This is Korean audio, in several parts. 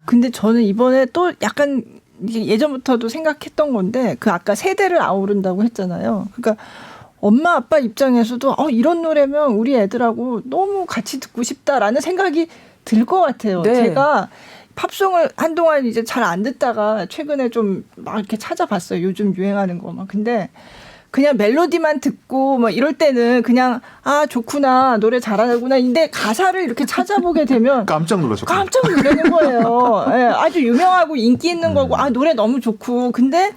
근데 저는 이번에 또 약간 예전부터도 생각했던 건데 그 아까 세대를 아우른다고 했잖아요. 그러니까 엄마 아빠 입장에서도 이런 노래면 우리 애들하고 너무 같이 듣고 싶다라는 생각이 들 것 같아요. 네. 제가 팝송을 한동안 이제 잘 안 듣다가 최근에 좀 막 이렇게 찾아봤어요. 요즘 유행하는 거 막. 근데 그냥 멜로디만 듣고 뭐 이럴 때는 그냥 좋구나 노래 잘하구나. 근데 가사를 이렇게 찾아보게 되면 깜짝 놀라셨죠. 깜짝 놀라는 거예요. 예, 아주 유명하고 인기 있는 거고 노래 너무 좋고 근데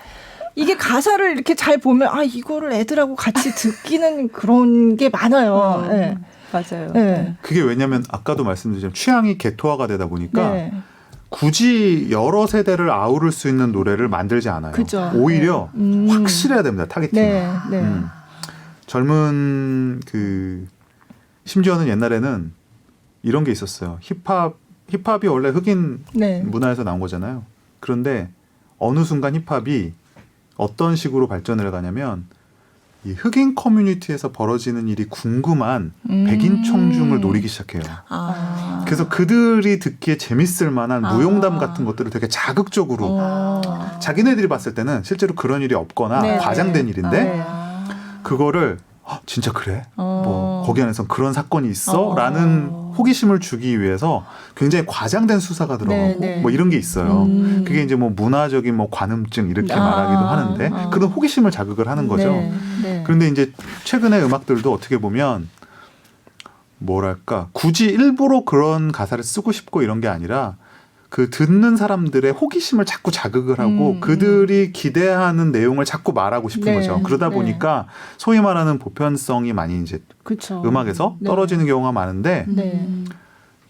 이게 가사를 이렇게 잘 보면 이거를 애들하고 같이 듣기는 그런 게 많아요. 예. 맞아요. 예. 그게 왜냐하면 아까도 말씀드렸지만 취향이 개토화가 되다 보니까 네. 굳이 여러 세대를 아우를 수 있는 노래를 만들지 않아요. 그죠. 오히려 확실해야 됩니다. 타겟팅이. 네. 네. 젊은 심지어는 옛날에는 이런 게 있었어요. 힙합이 원래 흑인 네. 문화에서 나온 거잖아요. 그런데 어느 순간 힙합이 어떤 식으로 발전을 해가냐면 이 흑인 커뮤니티에서 벌어지는 일이 궁금한 백인 청중을 노리기 시작해요. 그래서 그들이 듣기에 재밌을 만한 무용담 같은 것들을 되게 자극적으로 자기네들이 봤을 때는 실제로 그런 일이 없거나 네. 과장된 일인데 네. 그거를 진짜 그래? 뭐 거기 안에서 그런 사건이 있어? 라는 호기심을 주기 위해서 굉장히 과장된 수사가 들어가고 네. 뭐 이런 게 있어요. 그게 이제 뭐 문화적인 뭐 관음증 이렇게 말하기도 하는데 그런 호기심을 자극을 하는 거죠. 네. 네. 그런데 이제 최근의 음악들도 어떻게 보면 뭐랄까 굳이 일부러 그런 가사를 쓰고 싶고 이런 게 아니라 그 듣는 사람들의 호기심을 자꾸 자극을 하고 그들이 기대하는 내용을 자꾸 말하고 싶은 네. 거죠. 그러다 네. 보니까 소위 말하는 보편성이 많이 이제 그쵸. 음악에서 네. 떨어지는 경우가 많은데 네.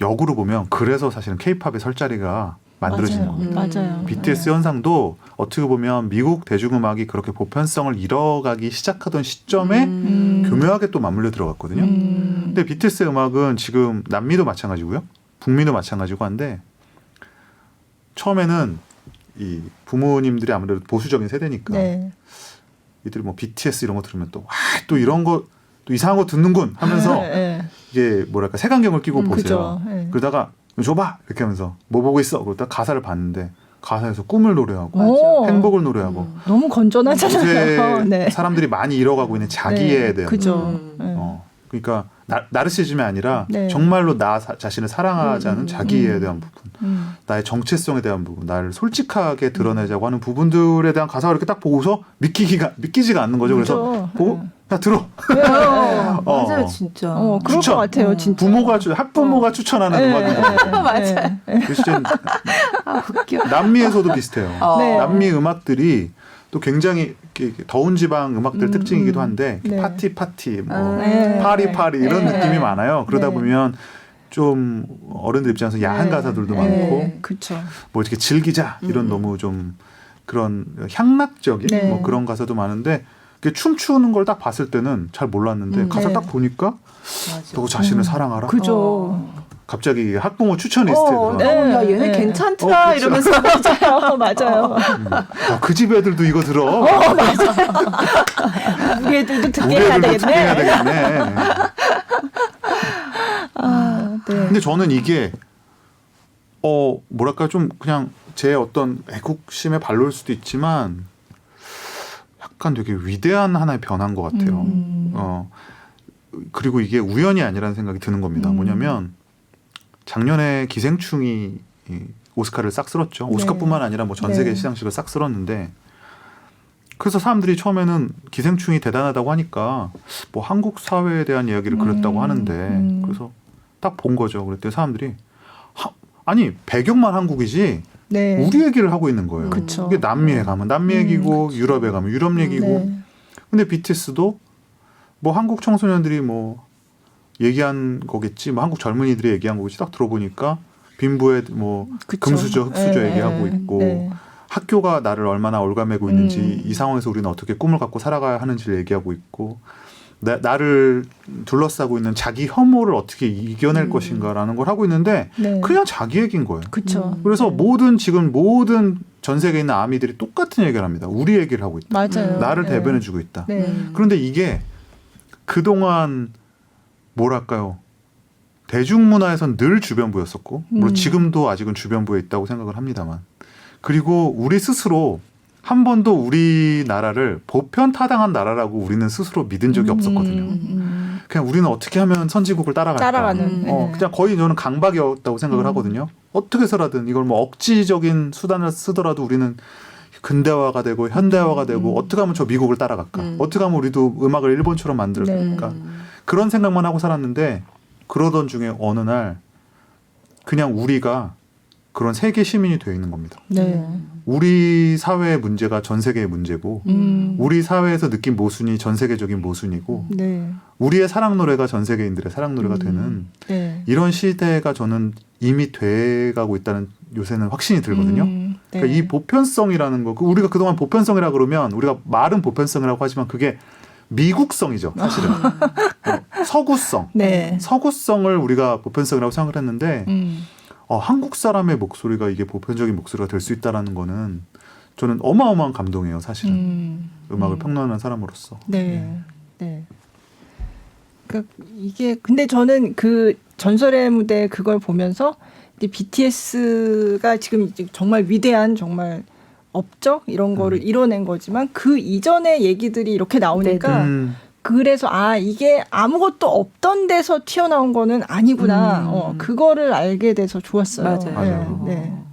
역으로 보면 그래서 사실은 케이팝의 설 자리가 만들어지는 맞아요. 겁니다. 맞아요. BTS 현상도 어떻게 보면 미국 대중음악이 그렇게 보편성을 잃어가기 시작하던 시점에 교묘하게 또 맞물려 들어갔거든요. 근데 BTS의 음악은 지금 남미도 마찬가지고요. 북미도 마찬가지고 한데 처음에는 이 부모님들이 아무래도 보수적인 세대니까 네. 이들이 뭐 BTS 이런 거 들으면 또 이런 거 또 이상한 거 듣는군 하면서 네. 이게 뭐랄까 색안경을 끼고 보세요. 그죠. 네. 그러다가 줘봐 이렇게 하면서 뭐 보고 있어 그러다 가사를 봤는데 가사에서 꿈을 노래하고 오. 행복을 노래하고 너무 건전하잖아요. 요새 네. 사람들이 많이 잃어가고 있는 자기에 네. 대한 그죠. 네. 그러니까 나르시즘이 아니라 네. 정말로 나 자신을 사랑하자는 자기에 대한 부분, 나의 정체성에 대한 부분, 나를 솔직하게 드러내자고 하는 부분들에 대한 가사가 이렇게 딱 보고서 믿기지가 않는 거죠. 그래서 그죠. 보고 야 들어. 맞아요, 진짜. 그럴 추천. 것 같아요, 진짜. 학부모가 추천하는 음악인 거예요. 맞아요. 그 진짜 남미에서도 비슷해요. 네. 남미 음악들이 또 굉장히 이렇게 더운 지방 음악들 특징이기도 한데 네. 파티 뭐 네. 파리 이런 네. 느낌이 많아요. 그러다 네. 보면 좀 어른들 입장에서 야한 가사들도 많고 그렇죠. 뭐 이렇게 즐기자 이런 너무 좀 그런 향락적인 네. 뭐 그런 가사도 많은데 춤추는 걸 딱 봤을 때는 잘 몰랐는데 가사 네. 딱 보니까 너 자신을 사랑하라. 그죠. 갑자기 학부모 추천 리스트에 들어가. 네. 야, 얘네 네. 괜찮더라 그쵸. 이러면서 맞아요. 그 집 애들도 이거 들어. 우리 애들도 듣게 우리 해야 애들도 듣게 해야 되겠네. 되겠네. 네. 근데 저는 이게 뭐랄까 좀 그냥 제 어떤 애국심의 발로일 수도 있지만 약간 되게 위대한 하나의 변화인 것 같아요. 그리고 이게 우연이 아니라는 생각이 드는 겁니다. 뭐냐면 작년에 기생충이 이 오스카를 싹 쓸었죠. 오스카뿐만 아니라 뭐 전 세계 네. 시상식을 싹 쓸었는데 그래서 사람들이 처음에는 기생충이 대단하다고 하니까 뭐 한국 사회에 대한 이야기를 그렸다고 하는데 그래서 딱 본 거죠. 그랬더니 사람들이 아니 배경만 한국이지 네. 우리 얘기를 하고 있는 거예요. 그쵸. 이게 남미에 가면 남미 얘기고 유럽에 가면 유럽 얘기고 네. 근데 BTS도 뭐 한국 청소년들이 뭐 얘기한 거겠지 뭐 한국 젊은이들이 얘기한 거겠지 딱 들어보니까 빈부의 뭐 그쵸. 금수저 흑수저 네, 얘기하고 네, 있고 네. 학교가 나를 얼마나 올가매고 있는지 이 상황에서 우리는 어떻게 꿈을 갖고 살아가야 하는지를 얘기하고 있고 나를 둘러싸고 있는 자기 혐오를 어떻게 이겨낼 것인가라는 걸 하고 있는데 네. 그냥 자기 얘기인 거예요. 그쵸. 그래서 지금 모든 전 세계에 있는 아미들이 똑같은 얘기를 합니다. 우리 얘기를 하고 있다. 맞아요. 나를 네. 대변해주고 있다. 네. 그런데 이게 그동안 뭐랄까요. 대중문화에선 늘 주변부였었고 물론 음. 지금도 아직은 주변부에 있다고 생각을 합니다만 그리고 우리 스스로 한 번도 우리나라를 보편 타당한 나라라고 우리는 스스로 믿은 적이 없었거든요. 그냥 우리는 어떻게 하면 선진국을 따라갈까. 따라가는. 네. 그냥 거의 저는 강박이었다고 생각을 하거든요. 어떻게 해서라든 이걸 뭐 억지적인 수단을 쓰더라도 우리는 근대화가 되고 현대화가 되고 어떻게 하면 저 미국을 따라갈까. 어떻게 하면 우리도 음악을 일본처럼 만들까. 그런 생각만 하고 살았는데 그러던 중에 어느 날 그냥 우리가 그런 세계 시민이 되어 있는 겁니다. 네. 우리 사회의 문제가 전 세계의 문제고 우리 사회에서 느낀 모순이 전 세계적인 모순이고 네. 우리의 사랑 노래가 전 세계인들의 사랑 노래가 되는 네. 이런 시대가 저는 이미 돼가고 있다는 요새는 확신이 들거든요. 네. 그러니까 이 보편성이라는 거, 우리가 그동안 보편성이라 그러면 우리가 말은 보편성이라고 하지만 그게 미국성이죠, 사실은. 서구성. 네. 서구성을 우리가 보편성이라고 생각을 했는데 한국 사람의 목소리가 이게 보편적인 목소리가 될 수 있다라는 거는 저는 어마어마한 감동이에요, 사실은. 음악을 평론하는 사람으로서. 네. 네. 그러니까 이게 근데 저는 그 전설의 무대 그걸 보면서 이제 BTS가 지금 이제 정말 위대한 정말 업적 이런 거를 이뤄낸 거지만 그 이전의 얘기들이 이렇게 나오니까 그래서 이게 아무것도 없던 데서 튀어나온 거는 아니구나. 그거를 알게 돼서 좋았어요. 맞아요. 네. 네.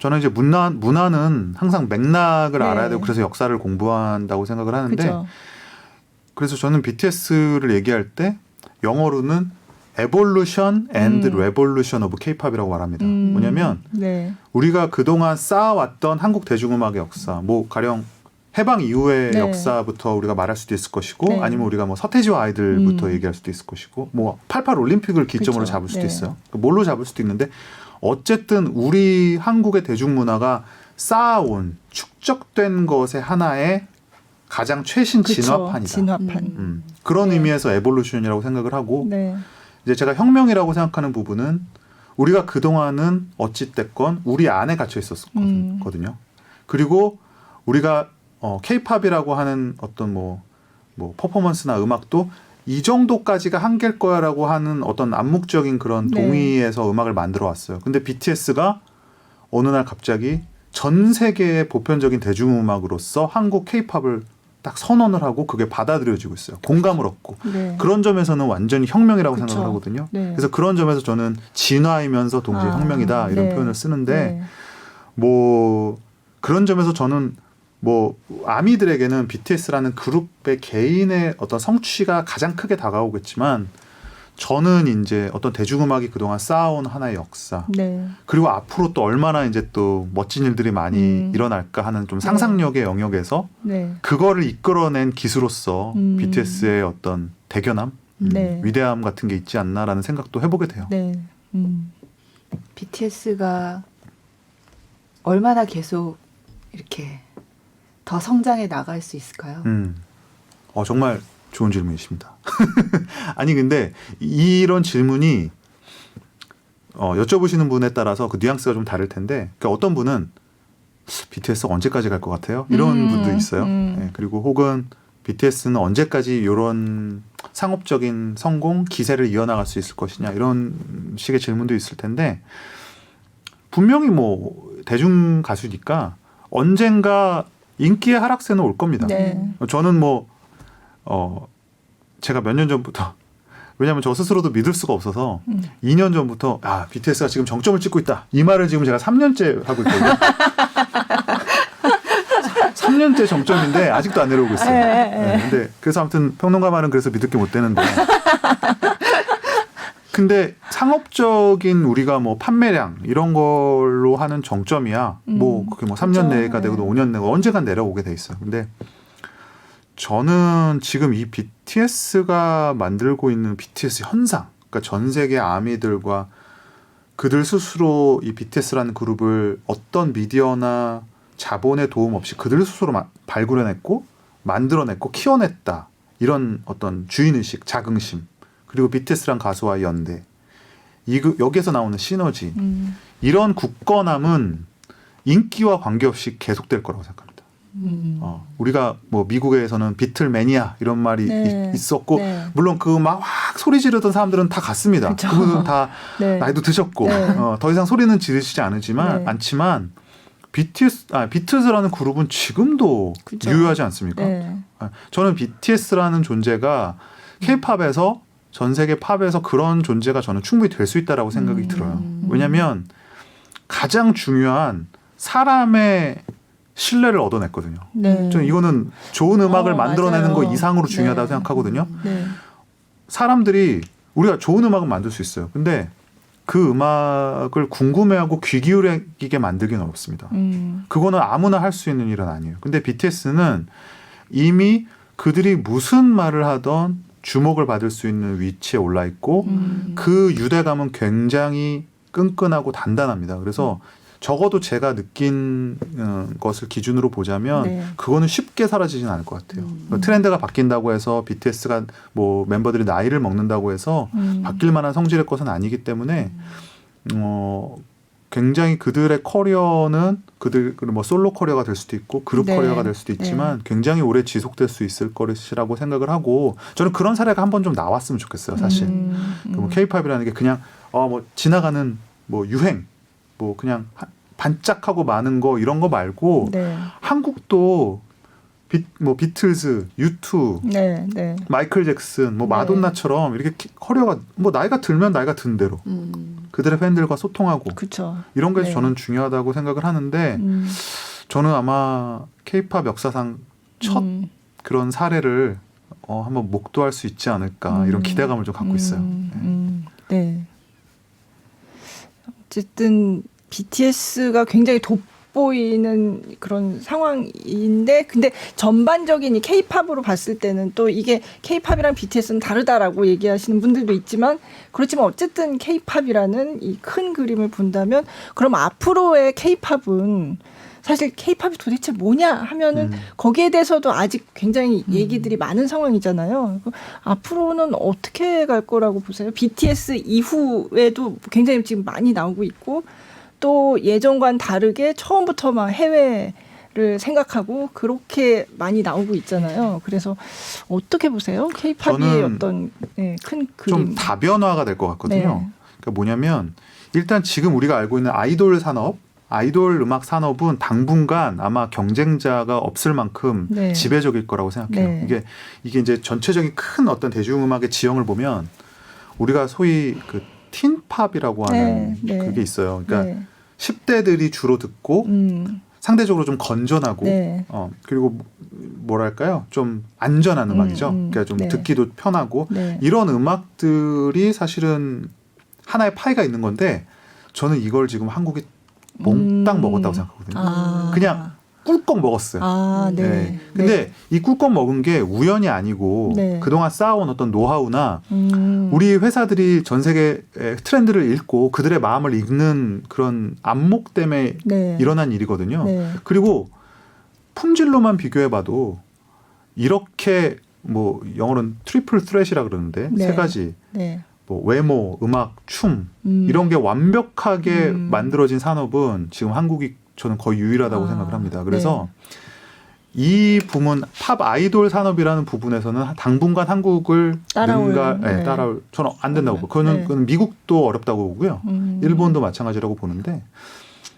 저는 이제 문화는 항상 맥락을 네. 알아야 되고 그래서 역사를 공부한다고 생각을 하는데 그죠. 그래서 저는 BTS를 얘기할 때 영어로는 Evolution and Revolution of K-pop이라고 말합니다. 뭐냐면 네. 우리가 그동안 쌓아왔던 한국 대중음악의 역사, 뭐 가령 해방 이후의 네. 역사부터 우리가 말할 수도 있을 것이고 네. 아니면 우리가 뭐 서태지와 아이들부터 얘기할 수도 있을 것이고 뭐 88 올림픽을 기점으로 그쵸. 잡을 수도 네. 있어요. 뭘로 잡을 수도 있는데 어쨌든 우리 한국의 대중문화가 쌓아온 축적된 것의 하나의 가장 최신 그쵸. 진화판이다. 진화판. 그런 네. 의미에서 에볼루션이라고 생각을 하고 네. 이제 제가 혁명이라고 생각하는 부분은 우리가 그동안은 어찌됐건 우리 안에 갇혀 있었거든요. 그리고 우리가 K-팝이라고 하는 어떤 뭐 퍼포먼스나 음악도 이 정도까지가 한계일 거야라고 하는 어떤 암묵적인 그런 네. 동의에서 음악을 만들어 왔어요. 근데 BTS가 어느 날 갑자기 전 세계의 보편적인 대중음악으로서 한국 K-팝을 딱 선언을 하고 그게 받아들여지고 있어요. 공감을 얻고. 네. 그런 점에서는 완전히 혁명이라고 그쵸. 생각을 하거든요. 네. 그래서 그런 점에서 저는 진화이면서 동시에 혁명이다 이런 네. 표현을 쓰는데 네. 뭐 그런 점에서 저는 뭐 아미들에게는 BTS라는 그룹의 개인의 어떤 성취가 가장 크게 다가오겠지만 저는 이제 어떤 대중음악이 그동안 쌓아온 하나의 역사 네. 그리고 앞으로 또 얼마나 이제 또 멋진 일들이 많이 일어날까 하는 좀 상상력의 영역에서 네. 그거를 이끌어낸 기수로서 BTS의 어떤 대견함, 네. 위대함 같은 게 있지 않나라는 생각도 해보게 돼요. 네. BTS가 얼마나 계속 이렇게 더 성장해 나갈 수 있을까요? 정말 좋은 질문이십니다. 아니 근데 이런 질문이 여쭤보시는 분에 따라서 그 뉘앙스가 좀 다를 텐데 그러니까 어떤 분은 BTS가 언제까지 갈 것 같아요? 이런 분도 있어요. 네, 그리고 혹은 BTS는 언제까지 이런 상업적인 성공, 기세를 이어나갈 수 있을 것이냐 이런 식의 질문도 있을 텐데 분명히 뭐 대중 가수니까 언젠가 인기의 하락세는 올 겁니다. 네. 저는 제가 몇 년 전부터 왜냐하면 저 스스로도 믿을 수가 없어서 2년 전부터 BTS가 지금 정점을 찍고 있다. 이 말을 지금 제가 3년째 하고 있거든요. 3년째 정점인데 아직도 안 내려오고 있어요. 네, 근데 그래서 아무튼 평론가 말은 그래서 믿을 게 못 되는데. 근데 상업적인 우리가 뭐 판매량 이런 걸로 하는 정점이야. 뭐 그게 뭐 3년 그렇죠. 내가 되고 5년 내고 언젠간 내려오게 돼 있어요. 근데 저는 지금 이 BTS가 만들고 있는 BTS 현상, 그러니까 전 세계 아미들과 그들 스스로 이 BTS라는 그룹을 어떤 미디어나 자본의 도움 없이 그들 스스로 발굴해냈고 만들어냈고 키워냈다. 이런 어떤 주인의식, 자긍심, 그리고 BTS란 가수와의 연대, 여기에서 나오는 시너지, 이런 굳건함은 인기와 관계없이 계속될 거라고 생각합니다. 우리가 뭐 미국에서는 비틀 매니아 이런 말이 네. 있었고 네. 물론 그 막 소리 지르던 사람들은 다 갔습니다. 그쵸. 그분은 다 네. 나이도 드셨고 네. 더 이상 소리는 지르시지 네. 않지만 비트스라는 그룹은 지금도 그쵸. 유효하지 않습니까? 네. 저는 BTS라는 존재가 K-팝에서 전 세계 팝에서 그런 존재가 저는 충분히 될 수 있다라고 생각이 들어요. 왜냐하면 가장 중요한 사람의 신뢰를 얻어냈거든요. 네. 저는 이거는 좋은 음악을 만들어내는 맞아요. 거 이상으로 중요하다고 네. 생각하거든요. 네. 사람들이 우리가 좋은 음악은 만들 수 있어요. 근데 그 음악을 궁금해하고 귀 기울이게 만들기는 어렵습니다. 그거는 아무나 할 수 있는 일은 아니에요. 근데 BTS는 이미 그들이 무슨 말을 하던 주목을 받을 수 있는 위치에 올라 있고 그 유대감은 굉장히 끈끈하고 단단합니다. 그래서 적어도 제가 느낀 것을 기준으로 보자면 네. 그거는 쉽게 사라지진 않을 것 같아요. 트렌드가 바뀐다고 해서 BTS가 뭐 멤버들이 나이를 먹는다고 해서 바뀔 만한 성질의 것은 아니기 때문에 굉장히 그들의 커리어는 그들 뭐 솔로 커리어가 될 수도 있고 그룹 네. 커리어가 될 수도 있지만 굉장히 오래 지속될 수 있을 것이라고 생각을 하고 저는 그런 사례가 한번 좀 나왔으면 좋겠어요. 사실 뭐 K-팝이라는 게 그냥 뭐 지나가는 뭐 유행 뭐 그냥 반짝하고 많은 거 이런 거 말고 네. 한국도 뭐 비틀즈, U2, 네. 네. 마이클 잭슨, 뭐 네. 마돈나처럼 이렇게 커리어가 뭐 나이가 들면 나이가 든 대로 그들의 팬들과 소통하고 그렇죠. 이런 게 네. 저는 중요하다고 생각을 하는데 저는 아마 K-팝 역사상 첫 그런 사례를 한번 목도할 수 있지 않을까 이런 기대감을 좀 갖고 있어요. 네. 어쨌든 BTS가 굉장히 돋보이는 그런 상황인데 근데 전반적인 이 K-팝으로 봤을 때는 또 이게 K-팝이랑 BTS는 다르다라고 얘기하시는 분들도 있지만 그렇지만 어쨌든 K-팝이라는 이 큰 그림을 본다면 그럼 앞으로의 K-팝은 사실 K-팝이 도대체 뭐냐 하면은 거기에 대해서도 아직 굉장히 얘기들이 많은 상황이잖아요. 앞으로는 어떻게 갈 거라고 보세요? BTS 이후에도 굉장히 지금 많이 나오고 있고 또 예전과는 다르게 처음부터 막 해외를 생각하고 그렇게 많이 나오고 있잖아요. 그래서 어떻게 보세요? K-팝이 저는 어떤 큰 그림. 좀 다변화가 될 것 같거든요. 네. 그러니까 뭐냐면 일단 지금 우리가 알고 있는 아이돌 산업, 아이돌 음악 산업은 당분간 아마 경쟁자가 없을 만큼 네. 지배적일 거라고 생각해요. 네. 이게 이제 전체적인 큰 어떤 대중음악의 지형을 보면 우리가 소위 그 틴팝이라고 하는 네. 네. 그게 있어요. 그러니까 네. 10대들이 주로 듣고 상대적으로 좀 건전하고 네. 그리고 뭐랄까요? 좀 안전한 음악이죠. 그러니까 좀 네. 듣기도 편하고 네. 이런 음악들이 사실은 하나의 파이가 있는 건데 저는 이걸 지금 한국이 몽땅 먹었다고 생각하거든요. 아. 그냥 꿀꺽 먹었어요. 아, 네. 네. 근데 이 꿀꺽 먹은 게 우연이 아니고 네. 그동안 쌓아온 어떤 노하우나 우리 회사들이 전 세계 트렌드를 읽고 그들의 마음을 읽는 그런 안목 때문에 네. 일어난 일이거든요. 네. 그리고 품질로만 비교해봐도 이렇게 뭐 영어로는 트리플 스레시라 그러는데 네. 세 가지 네. 뭐 외모, 음악, 춤 이런 게 완벽하게 만들어진 산업은 지금 한국이 저는 거의 유일하다고 생각을 합니다. 그래서 이 부분 팝 아이돌 산업이라는 부분에서는 당분간 한국을 따라올 저는 안 된다고 보고 그거는 미국도 어렵다고 보고요. 일본도 마찬가지라고 보는데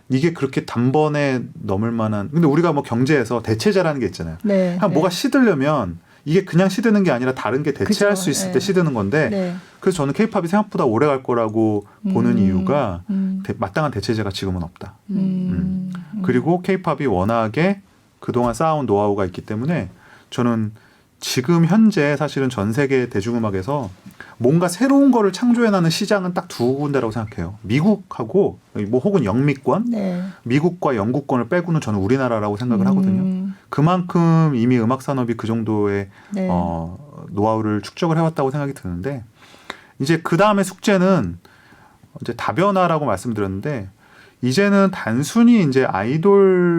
이게 그렇게 단번에 넘을 만한 근데 우리가 뭐 경제에서 대체자라는 게 있잖아요. 네. 뭐가 시들려면 이게 그냥 시드는 게 아니라 다른 게 대체할 그쵸. 수 있을 때 시드는 건데 네. 그래서 저는 K-팝이 생각보다 오래 갈 거라고 보는 이유가 마땅한 대체제가 지금은 없다. 그리고 K-팝이 워낙에 그동안 쌓아온 노하우가 있기 때문에 저는 지금 현재 사실은 전 세계 대중음악에서 뭔가 새로운 거를 창조해내는 시장은 딱 두 군데라고 생각해요. 미국하고 뭐 혹은 영미권, 네. 미국과 영국권을 빼고는 저는 우리나라라고 생각을 하거든요. 그만큼 이미 음악 산업이 그 정도의 네. 노하우를 축적을 해왔다고 생각이 드는데 이제 그 다음에 숙제는 이제 다변화라고 말씀드렸는데 이제는 단순히 이제 아이돌로서만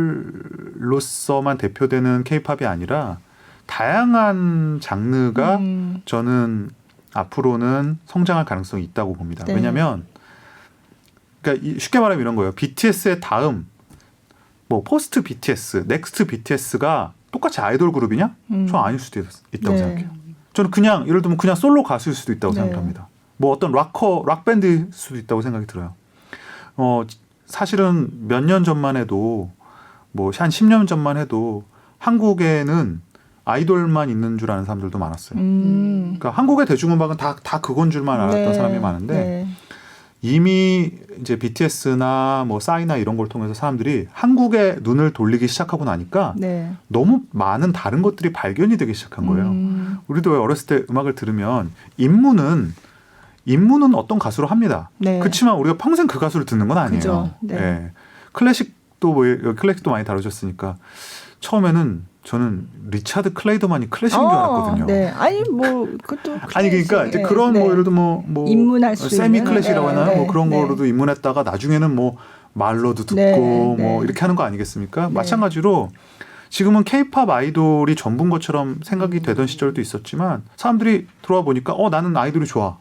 대표되는 K-팝이 아니라 다양한 장르가 저는 앞으로는 성장할 가능성이 있다고 봅니다. 네. 왜냐하면 그러니까 쉽게 말하면 이런 거예요. BTS의 다음 뭐 포스트 BTS, 넥스트 BTS가 똑같이 아이돌 그룹이냐? 저 아닐 수도 있다고 네. 생각해요. 저는 그냥 예를 들면 그냥 솔로 가수일 수도 있다고 네. 생각합니다. 뭐 어떤 락 밴드일 수도 있다고 생각이 들어요. 사실은 몇 년 전만 해도 뭐 한 10년 전만 해도 한국에는 아이돌만 있는 줄 아는 사람들도 많았어요. 그러니까 한국의 대중음악은 다 그건 줄만 알았던 네. 사람이 많은데 네. 이미 이제 BTS나 뭐 싸이나 이런 걸 통해서 사람들이 한국에 눈을 돌리기 시작하고 나니까 네. 너무 많은 다른 것들이 발견이 되기 시작한 거예요. 우리도 왜 어렸을 때 음악을 들으면 입문은 어떤 가수로 합니다. 네. 그렇지만 우리가 평생 그 가수를 듣는 건 아니에요. 그죠. 네. 예. 클래식도 클래식도 많이 다루셨으니까 처음에는 저는 리차드 클레이더만이 클래식인 줄 알았거든요. 네. 아니 뭐 그것도 아니 그러니까 이제 클래식. 그런 네. 뭐 예를 들어 뭐 입문할 수 세미 있는. 클래식이라고 네, 하나요? 네, 뭐 그런 네. 거로도 입문했다가 나중에는 뭐 말로도 듣고 네, 뭐 네. 이렇게 하는 거 아니겠습니까? 네. 마찬가지로 지금은 케이팝 아이돌이 전부인 것처럼 생각이 되던 시절도 있었지만 사람들이 들어와 보니까 나는 아이돌이 좋아.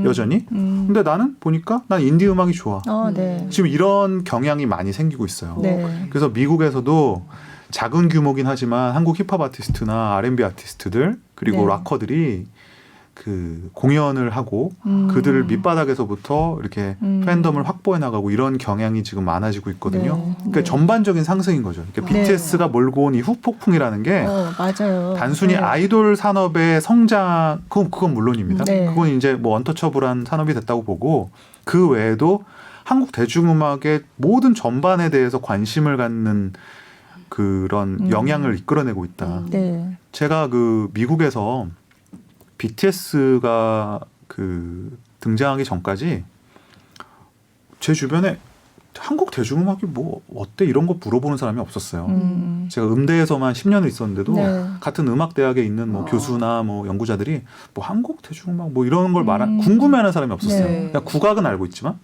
여전히. 근데 나는 보니까 난 인디 음악이 좋아. 네. 지금 이런 경향이 많이 생기고 있어요. 네. 그래서 미국에서도 작은 규모긴 하지만 한국 힙합 아티스트나 R&B 아티스트들 그리고 네. 락커들이 그 공연을 하고 그들을 밑바닥에서부터 이렇게 팬덤을 확보해 나가고 이런 경향이 지금 많아지고 있거든요. 네. 그러니까 네. 전반적인 상승인 거죠. 그러니까 네. BTS가 몰고 온 이 후폭풍이라는 게 맞아요. 단순히 네. 아이돌 산업의 성장 그건 물론입니다. 네. 그건 이제 뭐 언터처블한 산업이 됐다고 보고 그 외에도 한국 대중음악의 모든 전반에 대해서 관심을 갖는 그런 영향을 이끌어내고 있다. 네. 제가 그 미국에서 BTS가 그 등장하기 전까지 제 주변에 한국 대중음악이 뭐 어때 이런 거 물어보는 사람이 없었어요. 제가 음대에서만 10년을 있었는데도 네. 같은 음악 대학에 있는 뭐 교수나 뭐 연구자들이 뭐 한국 대중음악 뭐 이런 걸 궁금해하는 사람이 없었어요. 네. 그냥 국악은 알고 있지만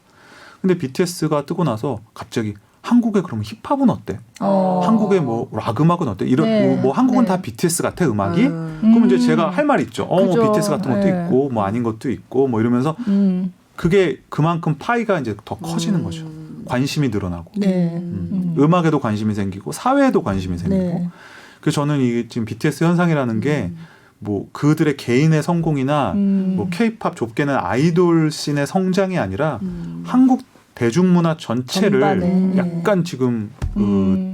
근데 BTS가 뜨고 나서 갑자기 한국에 그러면 힙합은 어때? 한국의 뭐 락 음악은 어때? 이런 네. 뭐 한국은 네. 다 BTS 같아 음악이? 그럼 이제 제가 할 말이 있죠. 뭐 그죠. BTS 같은 것도 네. 있고 뭐 아닌 것도 있고 뭐 이러면서 그게 그만큼 파이가 이제 더 커지는 거죠. 관심이 늘어나고 네. 음악에도 관심이 생기고 사회에도 관심이 생기고 네. 그래서 저는 이게 지금 BTS 현상이라는 게 뭐 그들의 개인의 성공이나 뭐 K-팝 좁게는 아이돌 씬의 성장이 아니라 한국 대중문화 전체를 전반에. 약간 지금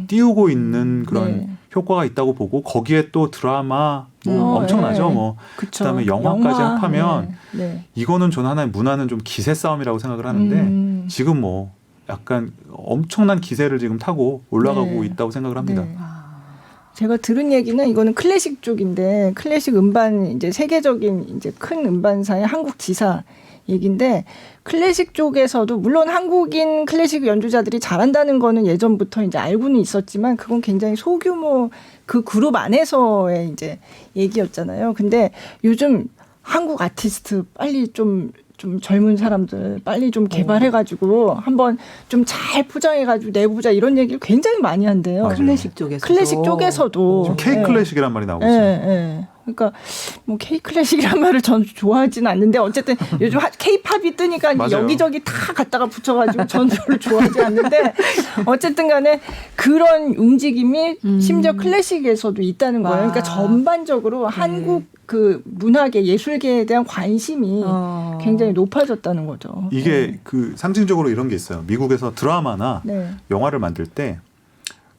띄우고 있는 그런 네. 효과가 있다고 보고 거기에 또 드라마 뭐 엄청나죠. 네. 뭐 그쵸. 그다음에 영화까지 합하면 네. 네. 이거는 저는 하나의 문화는 좀 기세 싸움이라고 생각을 하는데 지금 뭐 약간 엄청난 기세를 지금 타고 올라가고 네. 있다고 생각을 합니다. 네. 제가 들은 얘기는 이거는 클래식 쪽인데 클래식 음반 이제 세계적인 이제 큰 음반사의 한국 지사 얘기인데 클래식 쪽에서도 물론 한국인 클래식 연주자들이 잘한다는 거는 예전부터 이제 알고는 있었지만 그건 굉장히 소규모 그 그룹 안에서의 이제 얘기였잖아요. 근데 요즘 한국 아티스트 빨리 좀 젊은 사람들 빨리 좀 개발해가지고 한번 좀 잘 포장해가지고 내보자 이런 얘기를 굉장히 많이 한대요. 맞아요. 클래식 쪽에서 클래식 쪽에서도 지금 K 클래식이란 말이 나오고 예, 있어요. 예. 그러니까 뭐 K 클래식이란 말을 전 좋아하지는 않는데 어쨌든 요즘 K-팝이 뜨니까 맞아요. 여기저기 다 갖다가 붙여가지고 전 별로 좋아하지 않는데 어쨌든간에 그런 움직임이 심지어 클래식에서도 있다는 거예요. 그러니까 전반적으로 한국 그 문화계 예술계에 대한 관심이 굉장히 높아졌다는 거죠. 이게 그 상징적으로 이런 게 있어요. 미국에서 드라마나 네. 영화를 만들 때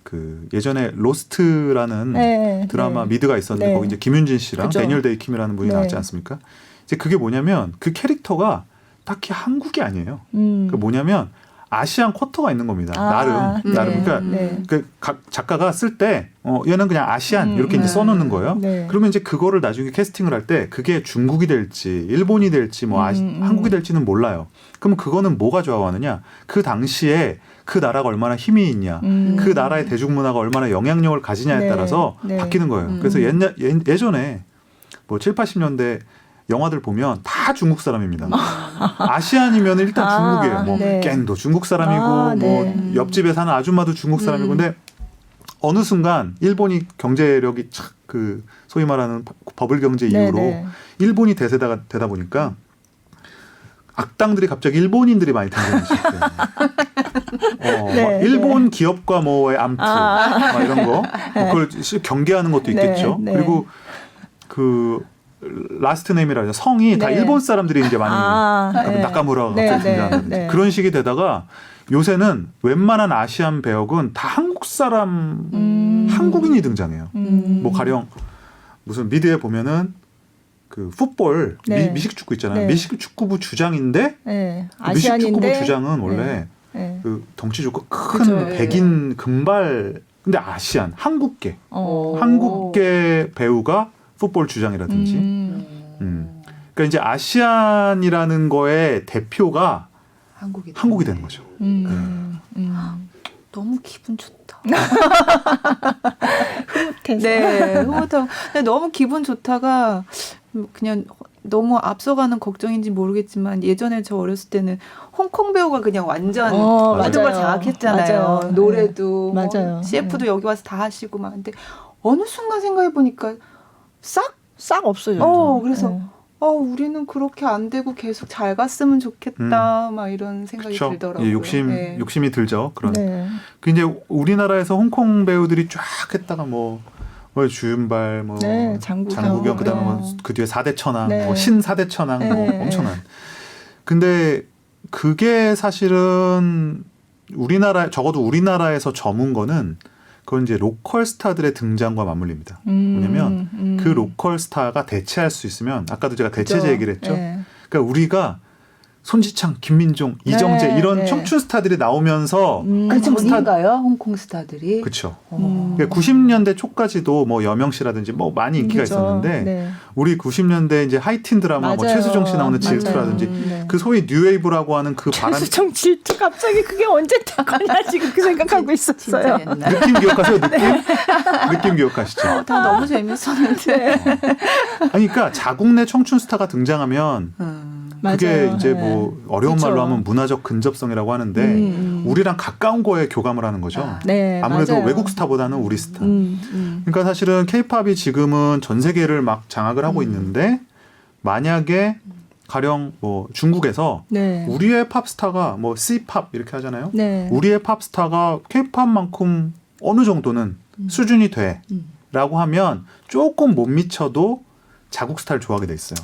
그 예전에 로스트라는 네, 드라마 네. 미드가 있었는데 네. 거기 이제 김윤진 씨랑 그죠. 데니얼 데이 킴이라는 분이 네. 나왔지 않습니까? 이제 그게 뭐냐면 그 캐릭터가 딱히 한국이 아니에요. 그 뭐냐면 아시안 쿼터가 있는 겁니다. 나름 그러니까 네. 그 각 작가가 쓸 때 얘는 그냥 아시안 이렇게 이제 써놓는 거예요. 네. 그러면 이제 그거를 나중에 캐스팅을 할 때 그게 중국이 될지 일본이 될지 뭐 한국이 될지는 몰라요. 그럼 그거는 뭐가 좌우하느냐? 그 당시에 그 나라가 얼마나 힘이 있냐, 그 나라의 대중문화가 얼마나 영향력을 가지냐에 네. 따라서 네. 바뀌는 거예요. 그래서 예전에 뭐 7, 80년대 영화들 보면 다 중국 사람입니다. 아시안이면 일단 중국이에요. 뭐 네. 갱도 중국 사람이고 네. 뭐 옆집에 사는 아줌마도 중국 사람이고 근데 어느 순간 일본이 경제력이 착 그 소위 말하는 버블 경제 이후로 네. 일본이 대세가 되다 보니까 악당들이 갑자기 일본인들이 많이 등장하기 시작해요. 네, 막 일본 기업과 뭐의 암투 막 이런 거 그걸 경계하는 것도 있겠죠. 네. 그리고 그 라스트 네임이라 해서 성이 다 네. 일본 사람들이 이제 많이 네. 나카무라가 네, 갑자기 네, 등장하는 네. 그런 식이 되다가 요새는 웬만한 아시안 배역은 다 한국 사람 한국인이 등장해요. 뭐 가령 무슨 미드에 보면은 그 풋볼 네. 미식축구 있잖아요. 네. 미식축구부 주장인데 네. 그 미식축구부 아시안인데 주장은 원래 네. 그 덩치 좋고 큰 그죠. 백인 금발 근데 아시안 한국계 어. 한국계 배우가 풋볼 주장이라든지 그러니까 이제 아시안이라는 거의 대표가 한국이 되는 거죠. 너무 기분 좋다. 흐뭇해서. 네, 흐뭇하고. 근데 너무 기분 좋다가 그냥 너무 앞서가는 걱정인지 모르겠지만 예전에 저 어렸을 때는 홍콩 배우가 그냥 완전 모든 걸 맞아요. 장악했잖아요. 맞아요. 노래도 네. 맞아요. 뭐 CF도 여기 와서 다 하시고 막 근데 어느 순간 생각해 보니까 싹 없어졌죠. 그래서 네. 우리는 그렇게 안 되고 계속 잘 갔으면 좋겠다 막 이런 생각이 그렇죠. 들더라고요. 예, 네. 욕심이 들죠. 그런. 네. 그 이제 우리나라에서 홍콩 배우들이 쫙 했다가 뭐 주윤발 뭐 네, 장국영. 그다음에 네. 뭐 그 뒤에 사대천왕 네. 뭐 신사대천왕 네. 뭐 엄청난. 근데 그게 사실은 적어도 우리나라에서 저문 거는 그건 이제 로컬 스타들의 등장과 맞물립니다. 왜냐면 그 로컬 스타가 대체할 수 있으면 아까도 제가 대체제 그죠. 얘기를 했죠. 네. 그러니까 우리가 손지창, 김민종, 이정재 네, 이런 네. 청춘 스타들이 나오면서 그 홍콩 스타 전인가요? 홍콩 스타들이? 그렇죠. 음. 그러니까 90년대 초까지도 뭐 여명 씨라든지 뭐 많이 인기가 그죠. 있었는데 네. 우리 90년대 이제 하이틴 드라마 뭐 맞아요. 최수정 씨 나오는 맞아요. 질투라든지 네. 그 소위 뉴웨이브라고 하는 그 바람 최수정 질투 갑자기 그게 언제 될 거냐 지금 그 생각하고 있었어요. 진짜 옛날. 느낌 기억하세요? 느낌 기억하시죠? 다 너무 재밌었는데. 아니 그러니까 자국 내 청춘 스타가 등장하면 그게 맞아요. 이제 네. 뭐 어려운 그쵸. 말로 하면 문화적 근접성이라고 하는데 우리랑 가까운 거에 교감을 하는 거죠. 네, 아무래도 맞아요. 외국 스타보다는 우리 스타. 그러니까 사실은 K-팝이 지금은 전 세계를 막 장악을 하고 있는데 만약에 가령 뭐 중국에서 네. 우리의 팝스타가 뭐 C-팝 이렇게 하잖아요. 네. 우리의 팝스타가 K-팝만큼 어느 정도는 수준이 돼라고 하면 조금 못 미쳐도 자국 스타를 좋아하게 돼 있어요.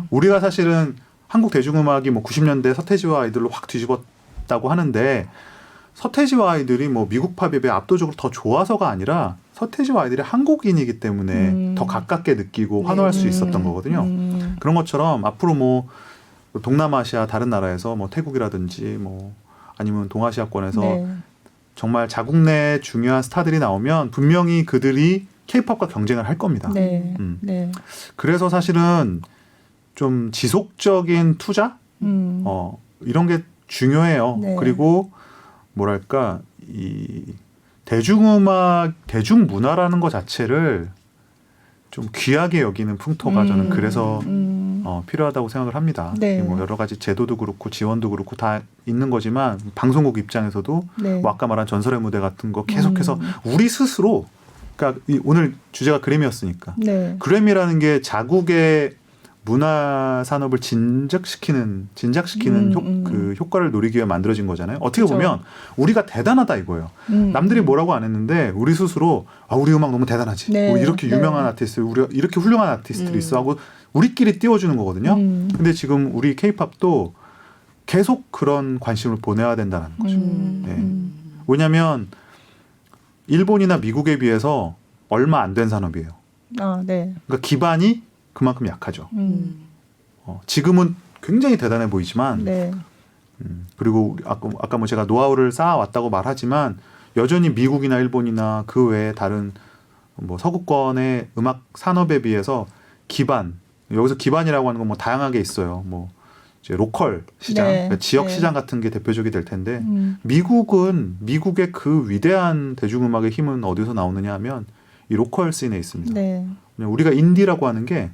우리가 사실은 한국 대중음악이 뭐 90년대 서태지와 아이들로 확 뒤집었다고 하는데 서태지와 아이들이 뭐 미국 팝에 비해 압도적으로 더 좋아서가 아니라 서태지와 아이들이 한국인이기 때문에 더 가깝게 느끼고 환호할 수 있었던 거거든요. 그런 것처럼 앞으로 뭐 동남아시아 다른 나라에서 뭐 태국이라든지 뭐 아니면 동아시아권에서 네. 정말 자국 내 중요한 스타들이 나오면 분명히 그들이 K-팝과 경쟁을 할 겁니다. 네. 네. 그래서 사실은 좀 지속적인 투자 이런 게 중요해요. 네. 그리고 뭐랄까 이 대중음악 대중문화라는 것 자체를 좀 귀하게 여기는 풍토가 저는 그래서 필요하다고 생각을 합니다. 네. 뭐 여러 가지 제도도 그렇고 지원도 그렇고 다 있는 거지만 방송국 입장에서도 네. 뭐 아까 말한 전설의 무대 같은 거 계속해서 우리 스스로 그러니까 오늘 주제가 그래미였으니까 네. 그래미라는 게 자국의 문화 산업을 진작시키는 그 효과를 노리기 위해 만들어진 거잖아요. 어떻게 그렇죠. 보면 우리가 대단하다 이거예요. 남들이 뭐라고 안 했는데 우리 스스로 우리 음악 너무 대단하지. 네. 우리 이렇게 네. 유명한 아티스트, 우리가 이렇게 훌륭한 아티스트들이 있어 하고 우리끼리 띄워주는 거거든요. 근데 지금 우리 K-팝도 계속 그런 관심을 보내야 된다는 거죠. 네. 왜냐하면 일본이나 미국에 비해서 얼마 안 된 산업이에요. 아, 네. 그러니까 기반이 그만큼 약하죠. 지금은 굉장히 대단해 보이지만 네. 그리고 아까 뭐 제가 노하우를 쌓아왔다고 말하지만 여전히 미국이나 일본이나 그 외에 다른 뭐 서구권의 음악 산업에 비해서 기반 여기서 기반이라고 하는 건 뭐 다양하게 있어요. 뭐 이제 로컬 시장, 네. 그러니까 지역 네. 시장 같은 게 대표적이 될 텐데 미국은 미국의 그 위대한 대중음악의 힘은 어디서 나오느냐 하면 이 로컬 씬에 있습니다. 네. 우리가 인디라고 하는 게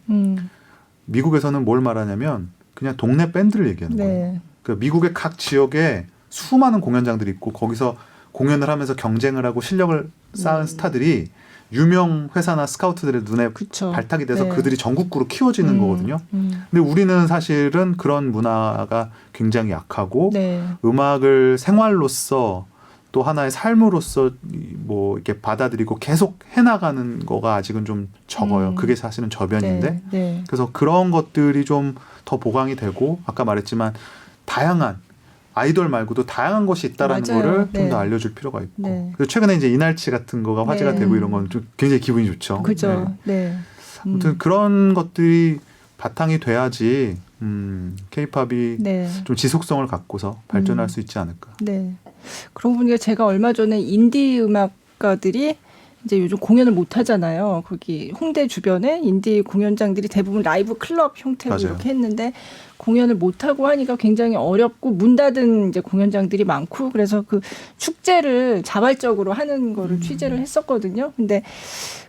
미국에서는 뭘 말하냐면 그냥 동네 밴드를 얘기하는 거예요. 네. 그러니까 미국의 각 지역에 수많은 공연장들이 있고 거기서 공연을 하면서 경쟁을 하고 실력을 쌓은 스타들이 유명 회사나 스카우트들의 눈에 그쵸. 발탁이 돼서 네. 그들이 전국구로 키워지는 거거든요. 근데 우리는 사실은 그런 문화가 굉장히 약하고 네. 음악을 생활로서 또 하나의 삶으로서 뭐 이렇게 받아들이고 계속 해나가는 거가 아직은 좀 적어요. 그게 사실은 저변인데. 네. 네. 그래서 그런 것들이 좀 더 보강이 되고 아까 말했지만 다양한 아이돌 말고도 다양한 것이 있다라는 맞아요. 거를 좀 네. 더 알려줄 필요가 있고. 네. 그래서 최근에 이제 이날치 같은 거가 화제가 네. 되고 이런 건 좀 굉장히 기분이 좋죠. 그죠. 네. 네. 아무튼 그런 것들이 바탕이 돼야지 K-팝이 네. 좀 지속성을 갖고서 발전할 수 있지 않을까. 네. 그러고 보니까 제가 얼마 전에 인디 음악가들이 이제 요즘 공연을 못 하잖아요. 거기 홍대 주변에 인디 공연장들이 대부분 라이브 클럽 형태로 맞아요. 이렇게 했는데 공연을 못 하고 하니까 굉장히 어렵고 문 닫은 이제 공연장들이 많고 그래서 그 축제를 자발적으로 하는 거를 취재를 했었거든요. 근데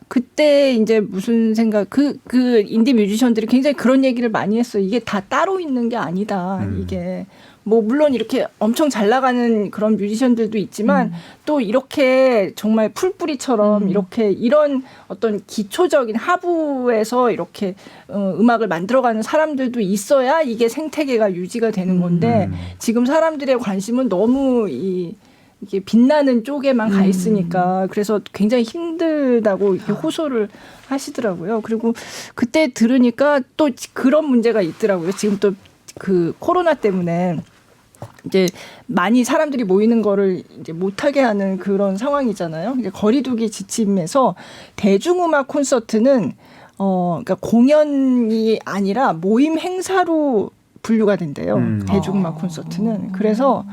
그때 이제 무슨 생각 그 인디 뮤지션들이 굉장히 그런 얘기를 많이 했어요. 이게 다 따로 있는 게 아니다. 이게 뭐 물론 이렇게 엄청 잘 나가는 그런 뮤지션들도 있지만 또 이렇게 정말 풀뿌리처럼 이렇게 이런 어떤 기초적인 하부에서 이렇게 음악을 만들어가는 사람들도 있어야 이게 생태계가 유지가 되는 건데 지금 사람들의 관심은 너무 이게 빛나는 쪽에만 가 있으니까 그래서 굉장히 힘들다고 이렇게 호소를 하시더라고요. 그리고 그때 들으니까 또 그런 문제가 있더라고요. 지금 또 그 코로나 때문에 이제 많이 사람들이 모이는 거를 이제 못하게 하는 그런 상황이잖아요. 이제 거리두기 지침에서 대중음악 콘서트는 그러니까 공연이 아니라 모임 행사로 분류가 된대요. 대중음악 콘서트는. 그래서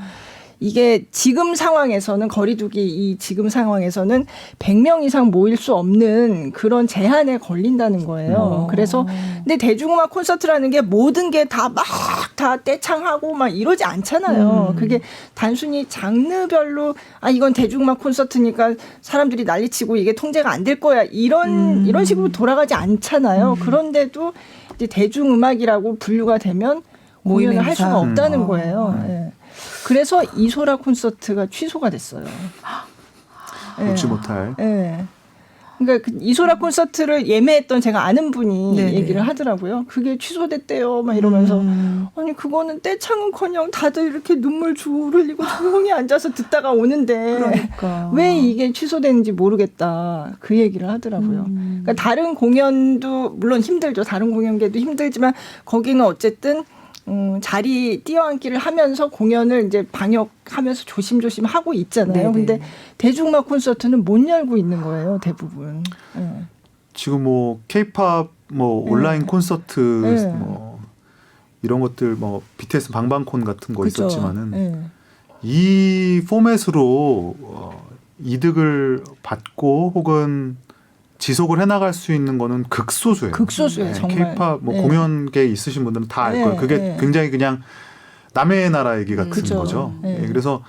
이게 지금 상황에서는 거리두기 이 지금 상황에서는 100명 이상 모일 수 없는 그런 제한에 걸린다는 거예요. 그래서 근데 대중음악 콘서트라는 게 모든 게 다 막 다 떼창하고 막 이러지 않잖아요. 그게 단순히 장르별로 이건 대중음악 콘서트니까 사람들이 난리치고 이게 통제가 안 될 거야. 이런 식으로 돌아가지 않잖아요. 그런데도 이제 대중음악이라고 분류가 되면 공연을 할 수가 없다는 거예요. 네. 그래서 이소라 콘서트가 취소가 됐어요. 놓지 못할. 네. 그러니까 그 이소라 콘서트를 예매했던 제가 아는 분이 네네. 얘기를 하더라고요. 그게 취소됐대요. 막 이러면서 아니 그거는 떼창은커녕 다들 이렇게 눈물 주르 흘리고 조용히 앉아서 듣다가 오는데 그러니까. 왜 이게 취소됐는지 모르겠다. 그 얘기를 하더라고요. 그러니까 다른 공연도 물론 힘들죠. 다른 공연계도 힘들지만 거기는 어쨌든 자리 띄어앉기를 하면서 공연을 이제 방역하면서 조심조심 하고 있잖아요. 네네. 근데 대중음악 콘서트는 못 열고 있는 거예요, 대부분. 네. 지금 뭐 K-팝 뭐 온라인 콘서트 네. 뭐 이런 것들 뭐 BTS 방방콘 같은 거 그죠. 있었지만은 네. 이 포맷으로 이득을 받고 혹은 지속을 해나갈 수 있는 거는 극소수예요. 극소수예요, 정말. K-팝 뭐 네. 공연계에 있으신 분들은 다 알 네, 거예요. 그게 네. 굉장히 그냥 남의 나라 얘기 같은 그죠. 거죠. 네. 예, 그래서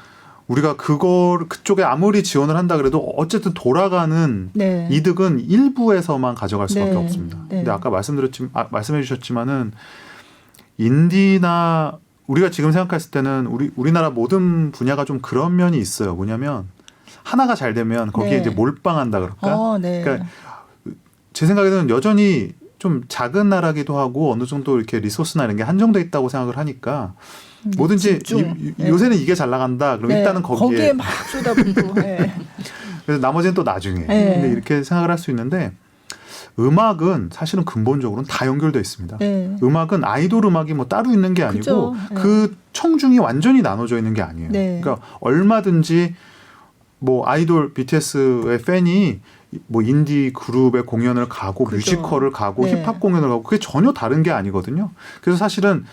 우리가 그쪽에 아무리 지원을 한다 그래도 어쨌든 돌아가는 네. 이득은 일부에서만 가져갈 수밖에 네. 없습니다. 네. 근데 아까 말씀해 주셨지만은 인디나 우리가 지금 생각했을 때는 우리나라 모든 분야가 좀 그런 면이 있어요. 뭐냐면 하나가 잘 되면 거기에 네. 이제 몰빵한다 그럴까? 네. 그러니까 제 생각에는 여전히 좀 작은 나라기도 하고 어느 정도 이렇게 리소스나 이런 게 한정돼 있다고 생각을 하니까 뭐든지 집중. 네. 요새는 이게 잘 나간다. 그럼 네. 일단은 거기에 막 쏟아붓고. 네. 그래서 나머지는 또 나중에. 네. 근데 이렇게 생각을 할 수 있는데 음악은 사실은 근본적으로는 다 연결돼 있습니다. 네. 음악은 아이돌 음악이 뭐 따로 있는 게 아니고 그죠. 네. 그 청중이 완전히 나눠져 있는 게 아니에요. 네. 그러니까 얼마든지 뭐 아이돌 BTS의 팬이 뭐 인디 그룹의 공연을 가고 그죠. 뮤지컬을 가고 네. 힙합 공연을 가고 그게 전혀 다른 게 아니거든요. 그래서 사실은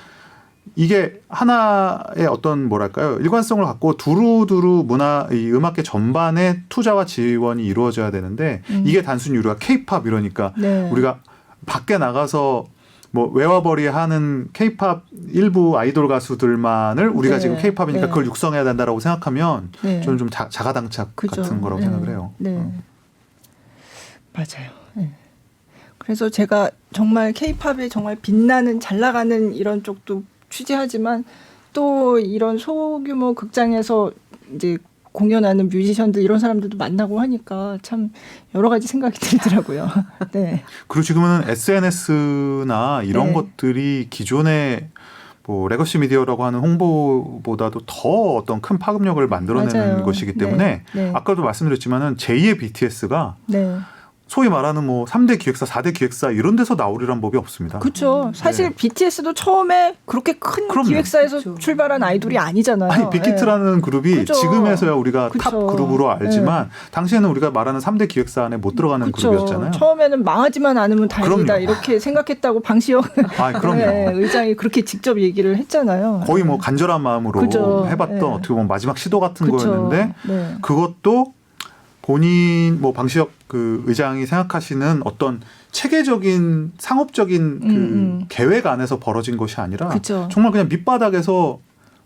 이게 하나의 어떤 뭐랄까요 일관성을 갖고 두루두루 이 음악계 전반에 투자와 지원이 이루어져야 되는데 이게 단순히 우리가 K-팝 이러니까 네. 우리가 밖에 나가서 뭐 외화벌이 하는 K-팝 일부 아이돌 가수들만을 우리가 네. 지금 K-팝이니까 네. 그걸 육성해야 된다라고 생각하면 네. 저는 좀 자가당착 그죠. 같은 거라고 네. 생각을 해요. 네. 맞아요. 네. 그래서 제가 정말 K-팝에 정말 빛나는 잘 나가는 이런 쪽도 취재하지만 또 이런 소규모 극장에서 이제 공연하는 뮤지션들 이런 사람들도 만나고 하니까 참 여러 가지 생각이 들더라고요. 네. 그리고 지금은 SNS나 이런 네. 것들이 기존의 뭐 레거시 미디어라고 하는 홍보보다도 더 어떤 큰 파급력을 만들어내는 맞아요. 것이기 때문에 네. 네. 아까도 말씀드렸지만은 제2의 BTS가 네. 소위 말하는 뭐 3대 기획사, 4대 기획사 이런 데서 나오리란 법이 없습니다. 그렇죠. 사실 네. BTS도 처음에 그렇게 큰 그럼요. 기획사에서 그쵸. 출발한 아이돌이 아니잖아요. 아니 빅히트라는 그룹이 그죠. 지금에서야 우리가 탑 그쵸. 그룹으로 알지만 당시에는 우리가 말하는 3대 기획사 안에 못 들어가는 그쵸. 그룹이었잖아요. 처음에는 망하지만 않으면 다행이다 그럼요. 이렇게 생각했다고 방시혁 아, 그럼요. 네, 의장이 그렇게 직접 얘기를 했잖아요. 거의 뭐 간절한 마음으로 그죠. 해봤던 네. 어떻게 보면 마지막 시도 같은 그쵸. 거였는데 네. 그것도 본인 뭐 방시혁 그 의장이 생각하시는 어떤 체계적인 상업적인 그 계획 안에서 벌어진 것이 아니라 그쵸. 정말 그냥 밑바닥에서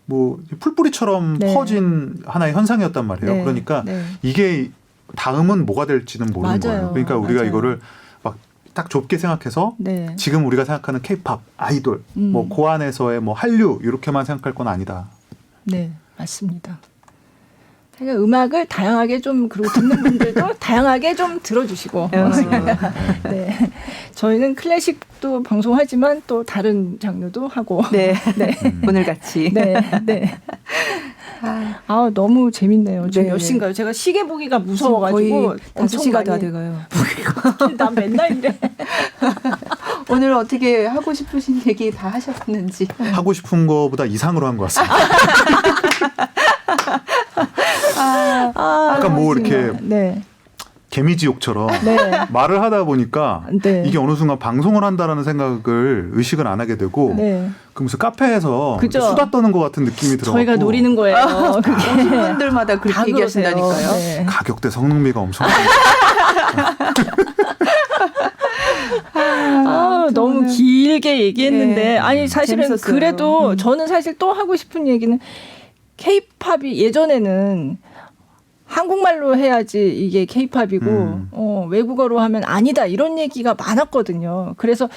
뭐 풀뿌리처럼 네. 퍼진 하나의 현상이었단 말이에요. 네. 그러니까 네. 이게 다음은 뭐가 될지는 모르는 맞아요. 거예요. 그러니까 우리가 맞아요. 이거를 막 딱 좁게 생각해서 네. 지금 우리가 생각하는 K-팝, 아이돌, 뭐 그 안에서의 뭐 한류 이렇게만 생각할 건 아니다. 네, 맞습니다. 그러니까 음악을 다양하게 좀 그리고 듣는 분들도 다양하게 좀 들어주시고. 네, 저희는 클래식도 방송하지만 또 다른 장르도 하고. 네. 네, 오늘 같이. 네, 네. 아 너무 재밌네요. 지금 네. 몇 시인가요? 제가 시계 보기가 무서워가지고 거의 5시가 다 돼가요. 난 맨날 이래. 오늘 어떻게 하고 싶으신 얘기 다 하셨는지. 하고 싶은 거보다 이상으로 한 것 같습니다. 약간 뭐 이렇게 네, 개미지옥처럼 네, 말을 하다 보니까 네. 이게 어느 순간 방송을 한다라는 생각을 의식을 안 하게 되고 네. 그 무슨 카페에서 그죠. 수다 떠는 것 같은 느낌이 들어요. 저희가 노리는 거예요. 그게 오신 분들마다 다 그렇게 얘기하신다니까요. 그러세요. 네. 가격대 성능비가 엄청 너무 오늘- 길게 얘기했는데 네. 아니 사실은 재밌었어요. 그래도 저는 사실 또 하고 싶은 얘기는 K-팝이 예전에는 한국말로 해야지 이게 K-팝이고 외국어로 하면 아니다 이런 얘기가 많았거든요. 그래서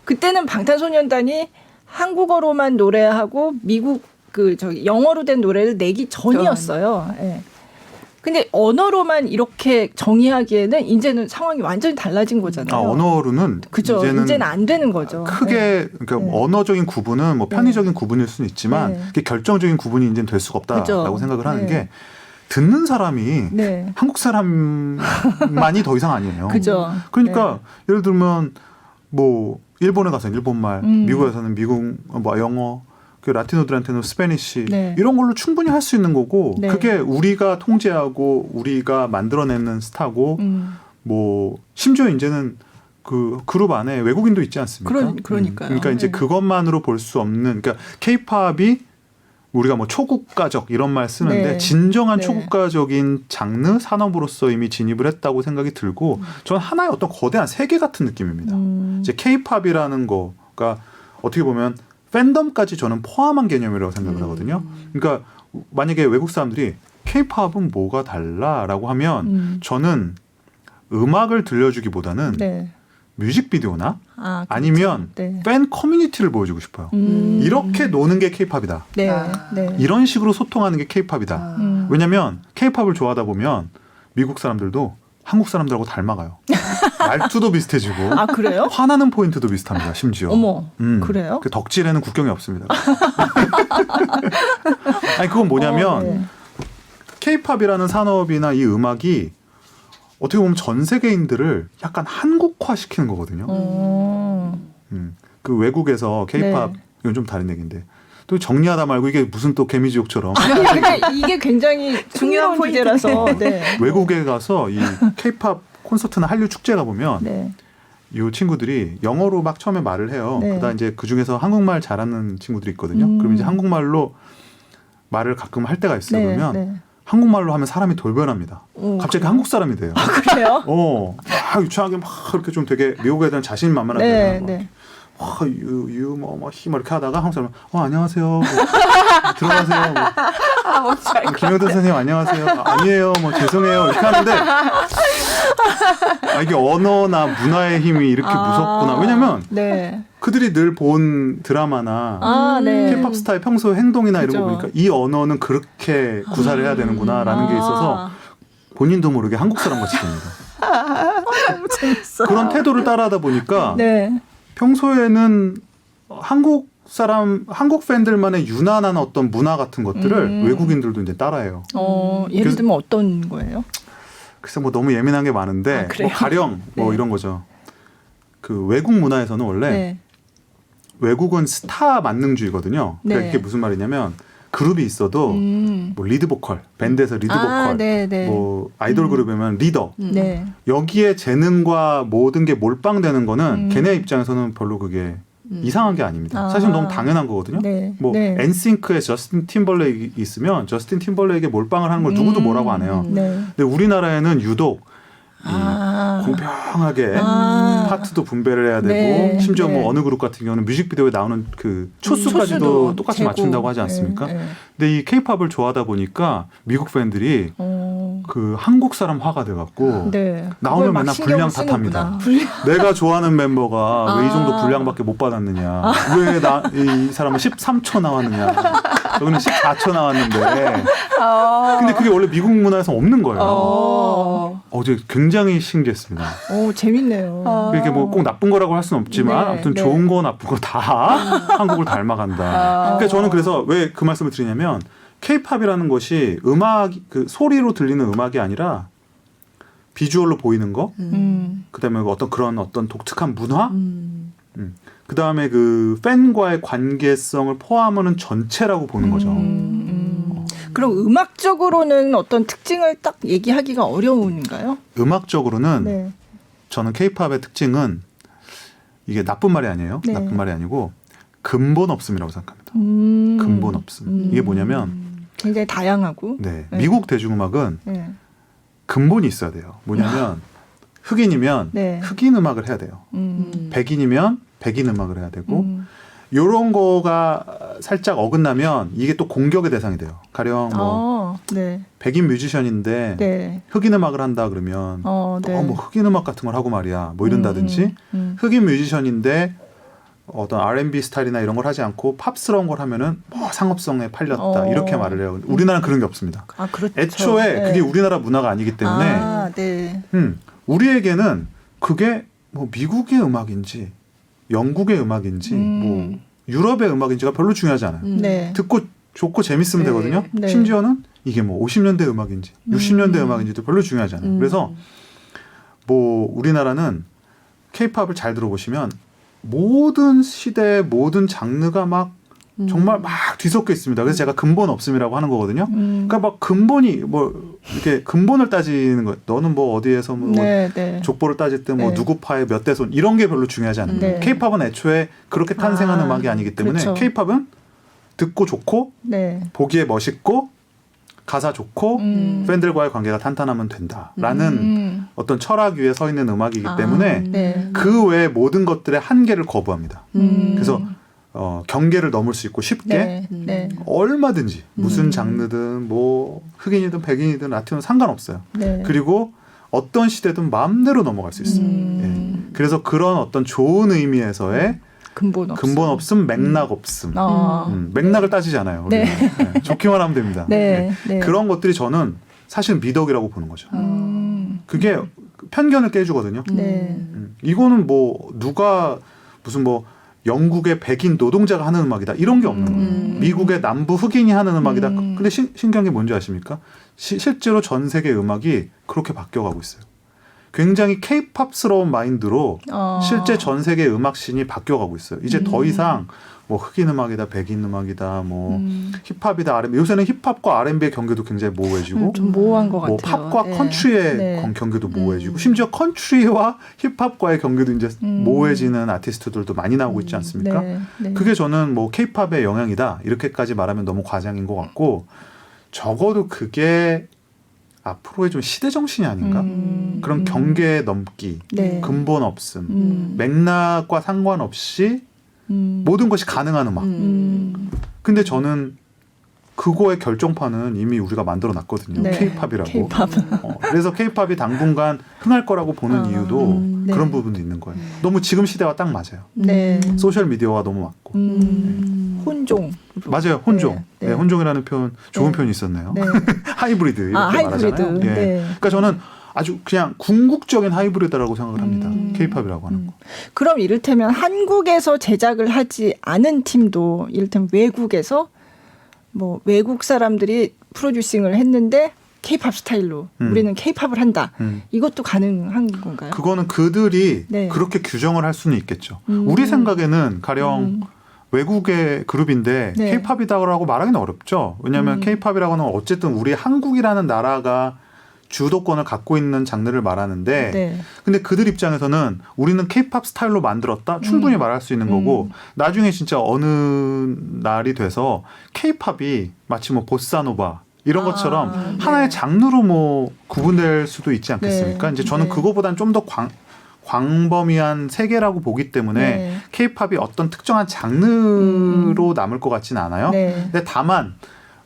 그때는 방탄소년단이 한국어로만 노래하고 미국 영어로 된 노래를 내기 전이었어요. 예. 근데 언어로만 이렇게 정의하기에는 이제는 상황이 완전히 달라진 거잖아요. 언어로는 그죠. 이제는 안 되는 거죠. 크게 그러니까 네. 언어적인 구분은 뭐 편의적인 구분일 수는 있지만 네. 그게 결정적인 구분이 이제는 될 수가 없다라고 그죠. 생각을 하는 네. 게 듣는 사람이 네. 한국 사람만이 더 이상 아니에요. 그죠. 그러니까 예를 들면 뭐 일본에 가서는 일본말, 미국에서는 미국 뭐 영어, 그 라티노들한테는 스페니쉬 네. 이런 걸로 충분히 할 수 있는 거고 네. 그게 우리가 통제하고 우리가 만들어내는 스타고 뭐 심지어 이제는 그 그룹 안에 외국인도 있지 않습니까? 그러니까요. 그러니까 이제 네. 그것만으로 볼 수 없는 그러니까 K-팝이 우리가 뭐 초국가적 이런 말 쓰는데 네. 진정한 네. 초국가적인 장르 산업으로서 이미 진입을 했다고 생각이 들고 저는 하나의 어떤 거대한 세계 같은 느낌입니다. 이제 K-팝이라는 거가 어떻게 보면 팬덤까지 저는 포함한 개념이라고 생각을 하거든요. 그러니까 만약에 외국 사람들이 K-팝은 뭐가 달라라고 하면 저는 음악을 들려주기보다는 네. 뮤직비디오나 그렇죠. 아니면 네. 팬 커뮤니티를 보여주고 싶어요. 이렇게 노는 게 K-팝이다. 네. 아. 네. 이런 식으로 소통하는 게 K-팝이다. 아. 왜냐하면 K-팝을 좋아하다 보면 미국 사람들도 한국 사람들하고 닮아가요. 말투도 비슷해지고 아 그래요? 화나는 포인트도 비슷합니다. 심지어. 어머, 그래요? 그 덕질에는 국경이 없습니다. 아니 그건 뭐냐면 네. K-팝이라는 산업이나 이 음악이 어떻게 보면 전 세계인들을 약간 한국화시키는 거거든요. 그 외국에서 K-팝 네. 이건 좀 다른 얘기인데 또 정리하다 말고 이게 무슨 또 개미지옥처럼 근데 이게 굉장히 중요한 포인트라서. 네. 외국에 가서 이 K-팝 콘서트나 한류 축제 가보면 네. 이 친구들이 영어로 막 처음에 말을 해요. 네. 그러다 이제 그 중에서 한국말 잘하는 친구들이 있거든요. 그럼 이제 한국말로 말을 가끔 할 때가 있어요. 네. 그러면 네. 한국말로 하면 사람이 돌변합니다. 갑자기 한국 사람이 돼요. 그래요? 막 유치하게 막 이렇게 좀 되게 미국 애들은 자신만만하게 네. 막 네. 와, 뭐, 이렇게 하다가 한국 사람은, 안녕하세요. 뭐, 들어가세요. 뭐, 김영대 선생님, 안녕하세요. 아니에요. 뭐, 죄송해요. 이렇게 하는데, 이게 언어나 문화의 힘이 이렇게 무섭구나. 왜냐면 네. 그들이 늘 본 드라마나 네. K-팝 스타의 평소 행동이나 이런 거 그죠. 보니까 이 언어는 그렇게 구사를 해야 되는구나라는 게 있어서 본인도 모르게 한국 사람 같이 됩니다. 너무 재밌어. 그런 태도를 따라하다 보니까 네. 평소에는 한국 팬들만의 유난한 어떤 문화 같은 것들을 외국인들도 이제 따라해요. 예를 그래서- 들면 어떤 거예요? 글쎄 뭐 너무 예민한 게 많은데 그래요? 뭐 가령 뭐 네. 이런 거죠. 그 외국 문화에서는 원래 네. 외국은 스타 만능주의거든요. 그러니까 네. 이게 무슨 말이냐면 그룹이 있어도 뭐 리드 보컬, 밴드에서 리드 보컬, 네, 네. 뭐 아이돌 그룹이면 리더. 네. 여기에 재능과 모든 게 몰빵되는 거는 걔네 입장에서는 별로 그게 이상한 게 아닙니다. 사실 너무 당연한 거거든요. 네. 뭐 네. 엔싱크에 저스틴 팀벌레이크 있으면 저스틴 팀벌레이크에 몰빵을 하는 걸 누구도 뭐라고 안 해요. 네. 근데 우리나라에는 유독 이 아. 공평하게 아. 파트도 분배를 해야 되고 네, 심지어 네. 뭐 어느 그룹 같은 경우는 뮤직비디오에 나오는 그 초수까지도 초수도 똑같이 재고. 맞춘다고 하지 않습니까? 네, 네. 근데 이 케이팝을 좋아하다 보니까 미국 팬들이 그 한국 사람 화가 돼갖고 네. 나오면 그걸 막 맨날 신경을 분량 쓰는구나. 탓합니다. 내가 좋아하는 멤버가 왜 이 정도 분량밖에 못 받았느냐. 왜 이 사람은 13초 나왔느냐. 여기는 14초 나왔는데. 근데 그게 원래 미국 문화에서 없는 거예요. 어제 굉장히 신기했습니다. 오, 재밌네요. 이게 뭐 꼭 나쁜 거라고 할 수는 없지만 네, 아무튼 네. 좋은 거 나쁜 거 다 한국을 닮아간다. 그러니까 저는 그래서 왜 그 말씀을 드리냐면 K-팝이라는 것이 음악 그 소리로 들리는 음악이 아니라 비주얼로 보이는 거, 그다음에 어떤 그런 어떤 독특한 문화, 그다음에 그 팬과의 관계성을 포함하는 전체라고 보는 거죠. 그럼 음악적으로는 어떤 특징을 딱 얘기하기가 어려운가요? 음악적으로는 네. 저는 K-팝의 특징은 이게 나쁜 말이 아니에요. 네. 나쁜 말이 아니고 근본 없음이라고 생각합니다. 근본 없음. 이게 뭐냐면 굉장히 다양하고. 네, 네. 미국 대중음악은 네. 근본이 있어야 돼요. 뭐냐면 흑인이면 네. 흑인 음악을 해야 돼요. 백인이면 백인 음악을 해야 되고 요런 거가 살짝 어긋나면 이게 또 공격의 대상이 돼요. 가령 뭐 네. 백인 뮤지션인데 네. 흑인 음악을 한다 그러면 네. 뭐 흑인 음악 같은 걸 하고 말이야 뭐 이런다든지 흑인 뮤지션인데 어떤 R&B 스타일이나 이런 걸 하지 않고 팝스러운 걸 하면은 뭐 상업성에 팔렸다 이렇게 말을 해요. 우리나라는 그런 게 없습니다. 아, 그렇죠. 애초에 네. 그게 우리나라 문화가 아니기 때문에 네. 우리에게는 그게 뭐 미국의 음악인지 영국의 음악인지 뭐 유럽의 음악인지가 별로 중요하지 않아요. 네. 듣고 좋고 재밌으면 네. 되거든요. 네. 심지어는 이게 뭐 50년대 음악인지 60년대 음악인지도 별로 중요하지 않아요. 그래서 뭐 우리나라는 K-팝을 잘 들어보시면 모든 시대 모든 장르가 막 정말 막 뒤섞여 있습니다. 그래서 제가 근본 없음이라고 하는 거거든요. 그러니까 막 근본이 뭐 이렇게 근본을 따지는 거. 너는 뭐 어디에서 뭐 네, 네. 족보를 따질 때 뭐 네. 누구 파의 몇 대손 이런 게 별로 중요하지 않아요. 네. K-팝은 애초에 그렇게 탄생한 음악이 아니기 때문에 그렇죠. K-팝은 듣고 좋고 네. 보기에 멋있고 가사 좋고 팬들과의 관계가 탄탄하면 된다라는 어떤 철학 위에 서 있는 음악이기 때문에 네. 그 외의 모든 것들의 한계를 거부합니다. 그래서 경계를 넘을 수 있고 쉽게 네. 네. 얼마든지 무슨 장르든 뭐 흑인이든 백인이든 라틴은 상관없어요. 네. 그리고 어떤 시대든 마음대로 넘어갈 수 있어요. 예. 그래서 그런 어떤 좋은 의미에서의 근본 없음. 근본 없음, 맥락 없음. 맥락을 따지지 않아요. 우리는. 네. 네. 좋기만 하면 됩니다. 네. 네. 그런 것들이 저는 사실 미덕이라고 보는 거죠. 그게 편견을 깨주거든요. 네. 이거는 뭐 누가 무슨 뭐 영국의 백인 노동자가 하는 음악이다 이런 게 없는 거예요. 미국의 남부 흑인이 하는 음악이다. 근데 신기한 게 뭔지 아십니까? 실제로 전 세계 음악이 그렇게 바뀌어가고 있어요. 굉장히 케이팝스러운 마인드로 실제 전 세계 음악씬이 바뀌어가고 있어요. 이제 더 이상 뭐 흑인 음악이다, 백인 음악이다, 뭐 힙합이다, R&B. 요새는 힙합과 R&B의 경계도 굉장히 모호해지고, 좀 모호한 것 뭐 같아요. 팝과 네. 컨트리의 네. 경계도 모호해지고, 심지어 컨트리와 힙합과의 경계도 이제 모호해지는 아티스트들도 많이 나오고 있지 않습니까? 네. 네. 그게 저는 뭐 케이팝의 영향이다 이렇게까지 말하면 너무 과장인 것 같고, 적어도 그게 앞으로의 좀 시대 정신이 아닌가? 그런 경계 넘기, 네. 근본 없음, 맥락과 상관없이 모든 것이 가능한 음악. 근데 저는 그거의 결정판은 이미 우리가 만들어 놨거든요. 네. K-팝이라고. K-팝. 그래서 K-팝이 당분간 흥할 거라고 보는 이유도 네. 그런 부분도 있는 거예요. 너무 지금 시대와 딱 맞아요. 네. 소셜 미디어와 너무 맞고. 혼종. 맞아요. 혼종. 네. 네, 혼종이라는 표현 좋은 네. 표현이 있었네요. 네. 하이브리드 이렇게 하이브리드. 말하잖아요. 예. 네. 그러니까 저는 아주 그냥 궁극적인 하이브리드라고 생각을 합니다. K-팝이라고 하는 거. 그럼 이를테면 한국에서 제작을 하지 않은 팀도 이를테면 외국에서 뭐 외국 사람들이 프로듀싱을 했는데 K-팝 스타일로 우리는 K-팝을 한다. 이것도 가능한 건가요? 그거는 그들이 네. 그렇게 규정을 할 수는 있겠죠. 우리 생각에는 가령 외국의 그룹인데 네. K-팝이다라고 말하기는 어렵죠. 왜냐하면 K-팝이라고 하는 건 어쨌든 우리 한국이라는 나라가 주도권을 갖고 있는 장르를 말하는데 네. 근데 그들 입장에서는 우리는 K-팝 스타일로 만들었다 충분히 말할 수 있는 거고 나중에 진짜 어느 날이 돼서 K-팝이 마치 뭐 보사노바 이런 것처럼 네. 하나의 장르로 뭐 구분될 수도 있지 않겠습니까? 네. 이제 저는 네. 그거보다는 좀 더 광범위한 세계라고 보기 때문에 네. K-팝이 어떤 특정한 장르로 남을 것 같지는 않아요. 네. 근데 다만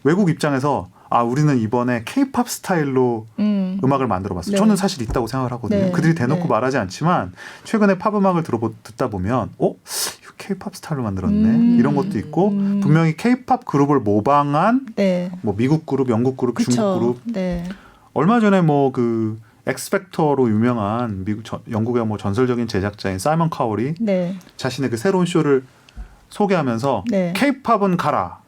외국 입장에서 우리는 이번에 K-팝 스타일로 음악을 만들어봤어요. 네. 저는 사실 있다고 생각을 하거든요. 네. 그들이 대놓고 네. 말하지 않지만 최근에 팝 음악을 듣다 보면 이거 K-팝 스타일로 만들었네 이런 것도 있고 분명히 K-팝 그룹을 모방한 네. 뭐 미국 그룹, 영국 그룹, 그쵸. 중국 그룹 네. 얼마 전에 뭐 그 엑스팩터로 유명한 영국의 뭐 전설적인 제작자인 사이먼 카월이 네. 자신의 그 새로운 쇼를 소개하면서 네. K-팝은 가라.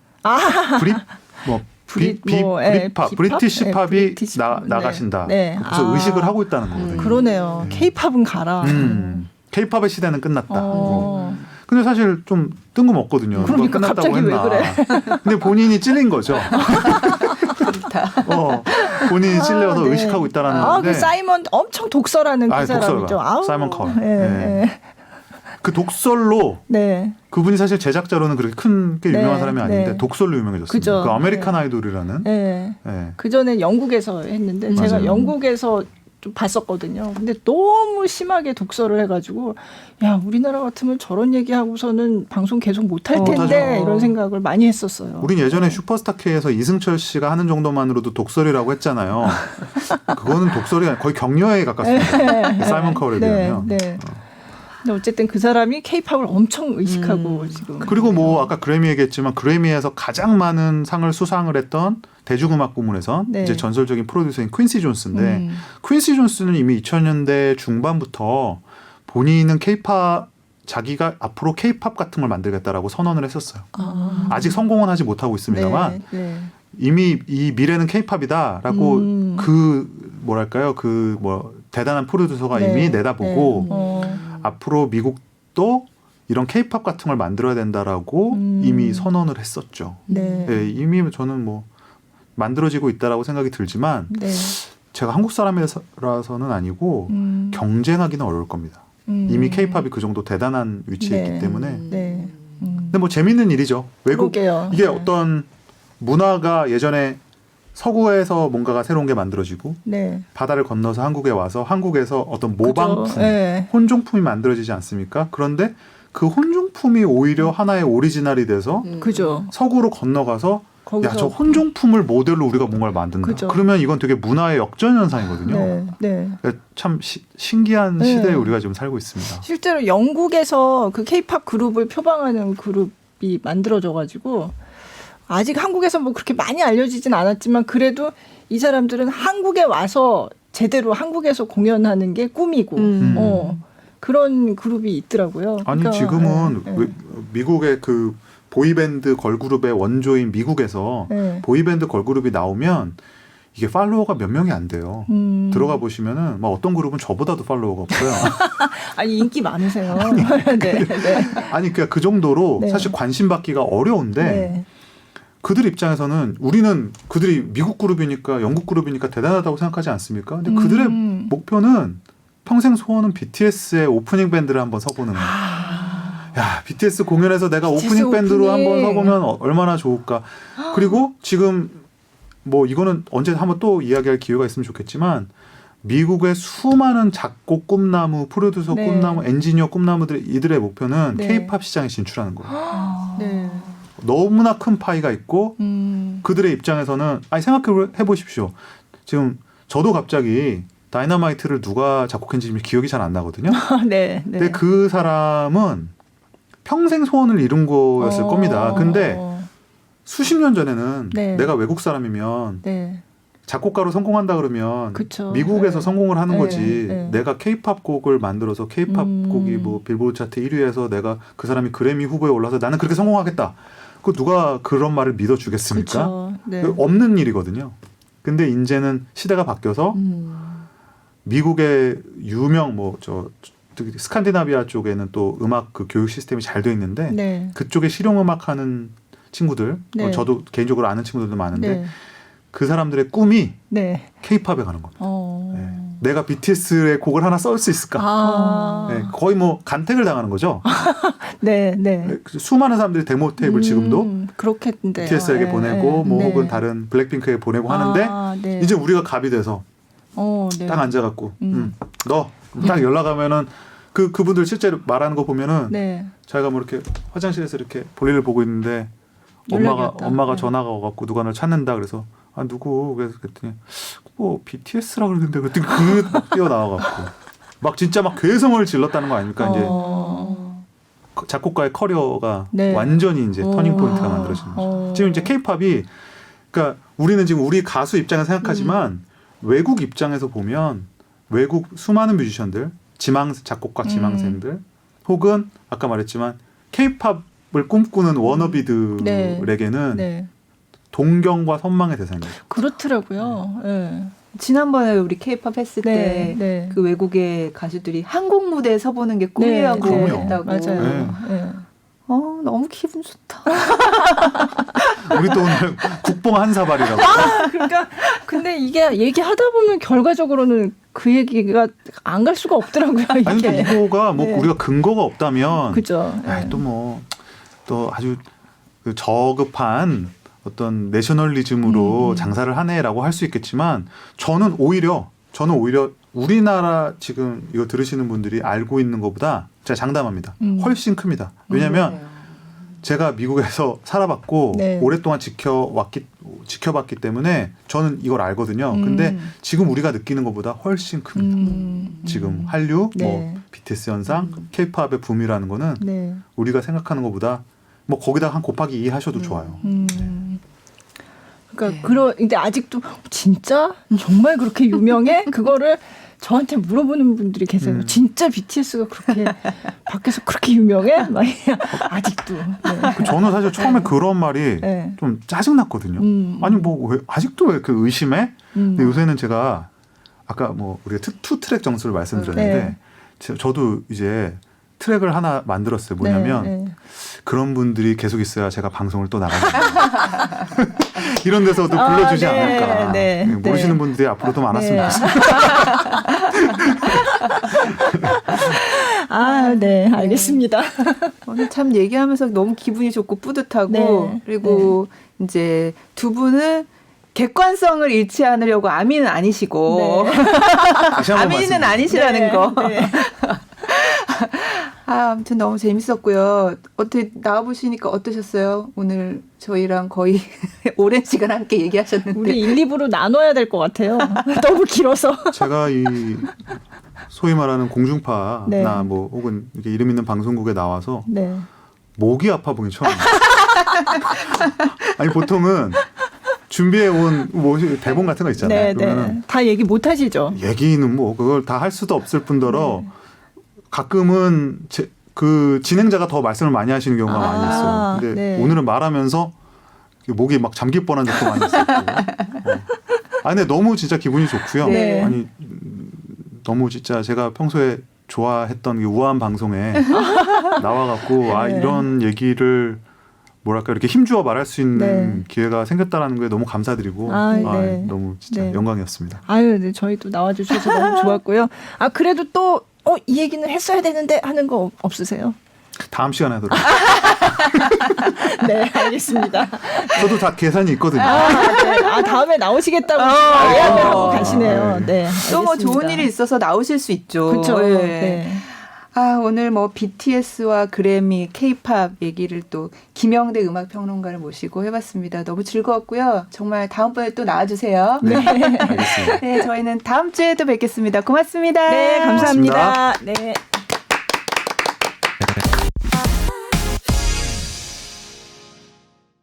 브리티시 팝이 브리티시 팝. 나가신다. 네. 그래서 의식을 하고 있다는 거거든요. 그러네요. K-팝은 가라. K-팝의 시대는 끝났다. 어. 근데 사실 좀 뜬금없거든요. 그러니까 누가 끝났다고 갑자기 왜 했나. 그래? 근데 본인이 찔린 거죠. 본인이 찔려서 네. 의식하고 있다라는 건데. 그 사이먼 엄청 독설하는 그 사람이죠. 독설가. 사이먼 카월. 네. 네. 그 독설로 네. 그분이 사실 제작자로는 그렇게 꽤 유명한 네, 사람이 아닌데 네. 독설로 유명해졌습니다. 그죠. 그 아메리칸 아이돌이라는. 네. 네. 그 전에 영국에서 했는데 제가 맞아요. 영국에서 좀 봤었거든요. 근데 너무 심하게 독설을 해가지고 야 우리나라 같으면 저런 얘기하고서는 방송 계속 못할 텐데 못하죠. 이런 생각을 많이 했었어요. 우린 예전에 슈퍼스타 K에서 이승철 씨가 하는 정도만으로도 독설이라고 했잖아요. 그거는 독설이 아니라 거의 격려에 가깝습니다. 사이먼 카월에 비하면. 네. 근데 어쨌든 그 사람이 K-팝을 엄청 의식하고 지금. 그리고 뭐 아까 그래미 얘기했지만 그래미에서 가장 많은 상을 수상을 했던 대중음악 부문에서 네. 이제 전설적인 프로듀서인 퀸시 존스인데 퀸시 존스는 이미 2000년대 중반부터 본인은 K-팝 자기가 앞으로 K-팝 같은 걸 만들겠다라고 선언을 했었어요. 아직 성공은 하지 못하고 있습니다만 네. 이미 이 미래는 K-팝이다라고 대단한 프로듀서가 네. 이미 내다보고 네. 앞으로 미국도 이런 K-팝 같은 걸 만들어야 된다라고 이미 선언을 했었죠. 네. 네, 이미 저는 뭐 만들어지고 있다라고 생각이 들지만 네. 제가 한국 사람이라서는 아니고 경쟁하기는 어려울 겁니다. 이미 K-팝이 그 정도 대단한 위치에 네. 있기 때문에. 네. 근데 뭐 재밌는 일이죠. 외국 그러게요. 이게 네. 어떤 문화가 예전에 서구에서 뭔가가 새로운 게 만들어지고 네. 바다를 건너서 한국에 와서 한국에서 어떤 모방품, 그죠. 네. 혼종품이 만들어지지 않습니까? 그런데 그 혼종품이 오히려 하나의 오리지널이 돼서 그죠. 서구로 건너가서 거기서 저 혼종품을 모델로 우리가 뭔가를 만든다. 그죠. 그러면 이건 되게 문화의 역전 현상이거든요. 네. 네. 그러니까 참 신기한 네. 시대에 우리가 지금 살고 있습니다. 실제로 영국에서 그 K-팝 그룹을 표방하는 그룹이 만들어져가지고 아직 한국에서 뭐 그렇게 많이 알려지진 않았지만 그래도 이 사람들은 한국에 와서 제대로 한국에서 공연하는 게 꿈이고 그런 그룹이 있더라고요. 아니 그러니까, 지금은 네. 미국의 그 보이밴드 걸그룹의 원조인 미국에서 네. 보이밴드 걸그룹이 나오면 이게 팔로워가 몇 명이 안 돼요. 들어가 보시면은 뭐 어떤 그룹은 저보다도 팔로워가 없고요. 아니 인기 많으세요. 네. 네. 아니 그러니까 그 정도로 네. 사실 관심 받기가 어려운데 네. 그들 입장에서는 우리는 그들이 미국 그룹이니까 영국 그룹이니까 대단하다고 생각하지 않습니까? 근데 그들의 목표는 평생 소원은 BTS의 오프닝 밴드를 한번 서보는 거예요. 야, BTS 공연에서 내가 BTS 오프닝 밴드로 오프닝. 한번 서보면 얼마나 좋을까. 그리고 지금 뭐 이거는 언제 한번 또 이야기할 기회가 있으면 좋겠지만 미국의 수많은 작곡 꿈나무, 프로듀서 네. 꿈나무, 엔지니어 꿈나무들 이들의 목표는 네. K-팝 시장에 진출하는 거예요. 네. 너무나 큰 파이가 있고 그들의 입장에서는 아니 생각해 보십시오. 지금 저도 갑자기 다이너마이트를 누가 작곡했는지 기억이 잘 안 나거든요. 네, 네. 근데 그 사람은 평생 소원을 이룬 거였을 겁니다. 근데 수십 년 전에는 네. 내가 외국 사람이면 네. 작곡가로 성공한다 그러면 그쵸. 미국에서 네. 성공을 하는 네. 거지. 네. 내가 케이팝 곡을 만들어서 케이팝 곡이 뭐 빌보드 차트 1위에서 내가 그 사람이 그래미 후보에 올라서 나는 그렇게 성공하겠다. 그 누가 그런 말을 믿어주겠습니까? 그쵸. 네. 없는 일이거든요. 근데 이제는 시대가 바뀌어서 미국의 유명 스칸디나비아 쪽에는 또 음악 그 교육 시스템이 잘 돼 있는데 네. 그쪽에 실용 음악 하는 친구들, 네. 저도 개인적으로 아는 친구들도 많은데 네. 그 사람들의 꿈이 네. 케이팝에 가는 겁니다. 네. 내가 BTS의 곡을 하나 써올 수 있을까? 아. 네. 거의 뭐 간택을 당하는 거죠. 네, 네. 수많은 사람들이 데모 테이프를 지금도 그렇겠는데요. BTS에게 네, 보내고 네. 뭐 네. 혹은 다른 블랙핑크에 보내고 하는데 네. 이제 우리가 갑이 돼서 네. 딱 앉아갖고 너 딱 연락하면은 그분들 실제로 말하는 거 보면은 네. 자기가 뭐 이렇게 화장실에서 이렇게 볼일을 보고 있는데 연락이 왔다. 엄마가 네. 전화가 와갖고 누가 널 찾는다 그래서 아 누구 그래서 그랬더니 뭐 BTS라 그러는데 그랬더니 막 뛰어나와갖고 막 진짜 막 괴성을 질렀다는 거 아닙니까 이제 작곡가의 커리어가 네. 완전히 이제 터닝 포인트가 만들어지는 거죠. 지금 이제 케이팝이 그러니까 우리는 지금 우리 가수 입장에서 생각하지만 외국 입장에서 보면 외국 수많은 뮤지션들, 작곡가 지망생들 혹은 아까 말했지만 케이팝을 꿈꾸는 워너비들에게는 네. 동경과 선망의 대상이죠. 그렇더라고요. 네. 지난번에 우리 케이팝 했을 네. 때 네. 그 외국의 가수들이 한국 무대에 서보는 게 꿈이라고 그럼요. 했다고. 맞아요. 네. 네. 너무 기분 좋다. 우리 또 오늘 국뽕 한 사발이라고. 그러니까 근데 이게 얘기하다 보면 결과적으로는 그 얘기가 안 갈 수가 없더라고요. 이게. 아니 근데 이거가 뭐 네. 우리가 근거가 없다면 그죠. 또 아주 그 저급한 어떤 내셔널리즘으로 장사를 하네라고 할 수 있겠지만 저는 오히려 우리나라 지금 이거 들으시는 분들이 알고 있는 것보다 제가 장담합니다. 훨씬 큽니다. 왜냐하면 제가 미국에서 살아봤고 네. 오랫동안 지켜봤기 때문에 저는 이걸 알거든요. 근데 지금 우리가 느끼는 것보다 훨씬 큽니다. 지금 한류, 네. 뭐 BTS 현상, 케이팝의 붐이라는 거는 네. 우리가 생각하는 것보다 뭐 거기다 한 곱하기 2 하셔도 좋아요. 그러니까 근데 아직도 진짜 정말 그렇게 유명해? 그거를 저한테 물어보는 분들이 계세요. 진짜 BTS가 그렇게 밖에서 그렇게 유명해? 막 아직도. 네. 저는 사실 처음에 그런 말이 네. 좀 짜증났거든요. 아니 뭐 왜 아직도 왜 그 의심해? 근데 요새는 제가 아까 뭐 우리가 투 트랙 정수를 말씀드렸는데 네. 저도 이제 트랙을 하나 만들었어요. 뭐냐면 네, 네. 그런 분들이 계속 있어야 제가 방송을 또 나가는 이런 데서도 불러주지 네, 않을까. 네, 모르시는 네. 분들이 앞으로도 많았으면 네. 좋겠습니다. 네, 알겠습니다. 오늘 참 얘기하면서 너무 기분이 좋고 뿌듯하고 네. 그리고 이제 두 분은 객관성을 잃지 않으려고 아미는 아니시고 다시 한번 아미는 말씀드립니다. 아니시라는 네, 거. 네. 아무튼 너무 재밌었고요. 어떻게 나와보시니까 어떠셨어요? 오늘 저희랑 거의 오랜 시간 함께 얘기하셨는데. 우리 1, 2부로 나눠야 될 것 같아요. 너무 길어서. 제가 이 소위 말하는 공중파나 네. 뭐 혹은 이렇게 이름 있는 방송국에 나와서 네. 목이 아파 보기 처음이에요. 아니 보통은 준비해 온 뭐 대본 같은 거 있잖아요. 네, 그러면은 네. 다 얘기 못 하시죠? 얘기는 뭐 그걸 다 할 수도 없을 뿐더러 가끔은 그 진행자가 더 말씀을 많이 하시는 경우가 많이 있어요. 근데 네. 오늘은 말하면서 목이 막 잠길 뻔한 적도 많이 있었고. 근데 너무 진짜 기분이 좋고요. 네. 아니 너무 진짜 제가 평소에 좋아했던 이 우아한 방송에 나와갖고 네. 이런 얘기를 뭐랄까 이렇게 힘주어 말할 수 있는 네. 기회가 생겼다라는 거에 너무 감사드리고 네. 너무 진짜 네. 영광이었습니다. 네, 저희도 나와주셔서 너무 좋았고요. 그래도 또 이 얘기는 했어야 되는데 하는 거 없으세요? 다음 시간에 하도록. 네, 알겠습니다. 저도 다 계산이 있거든요. 네. 다음에 나오시겠다고 이야기하고 가시네요. 네, 또 뭐 알겠습니다. 좋은 일이 있어서 나오실 수 있죠. 그렇죠. 예. 네. 오늘 뭐 BTS와 그래미, K-팝 얘기를 또 김영대 음악평론가를 모시고 해봤습니다. 너무 즐거웠고요. 정말 다음번에 또 나와주세요. 네, 알겠습니다. 네, 저희는 다음 주에도 뵙겠습니다. 고맙습니다. 네, 감사합니다. 네.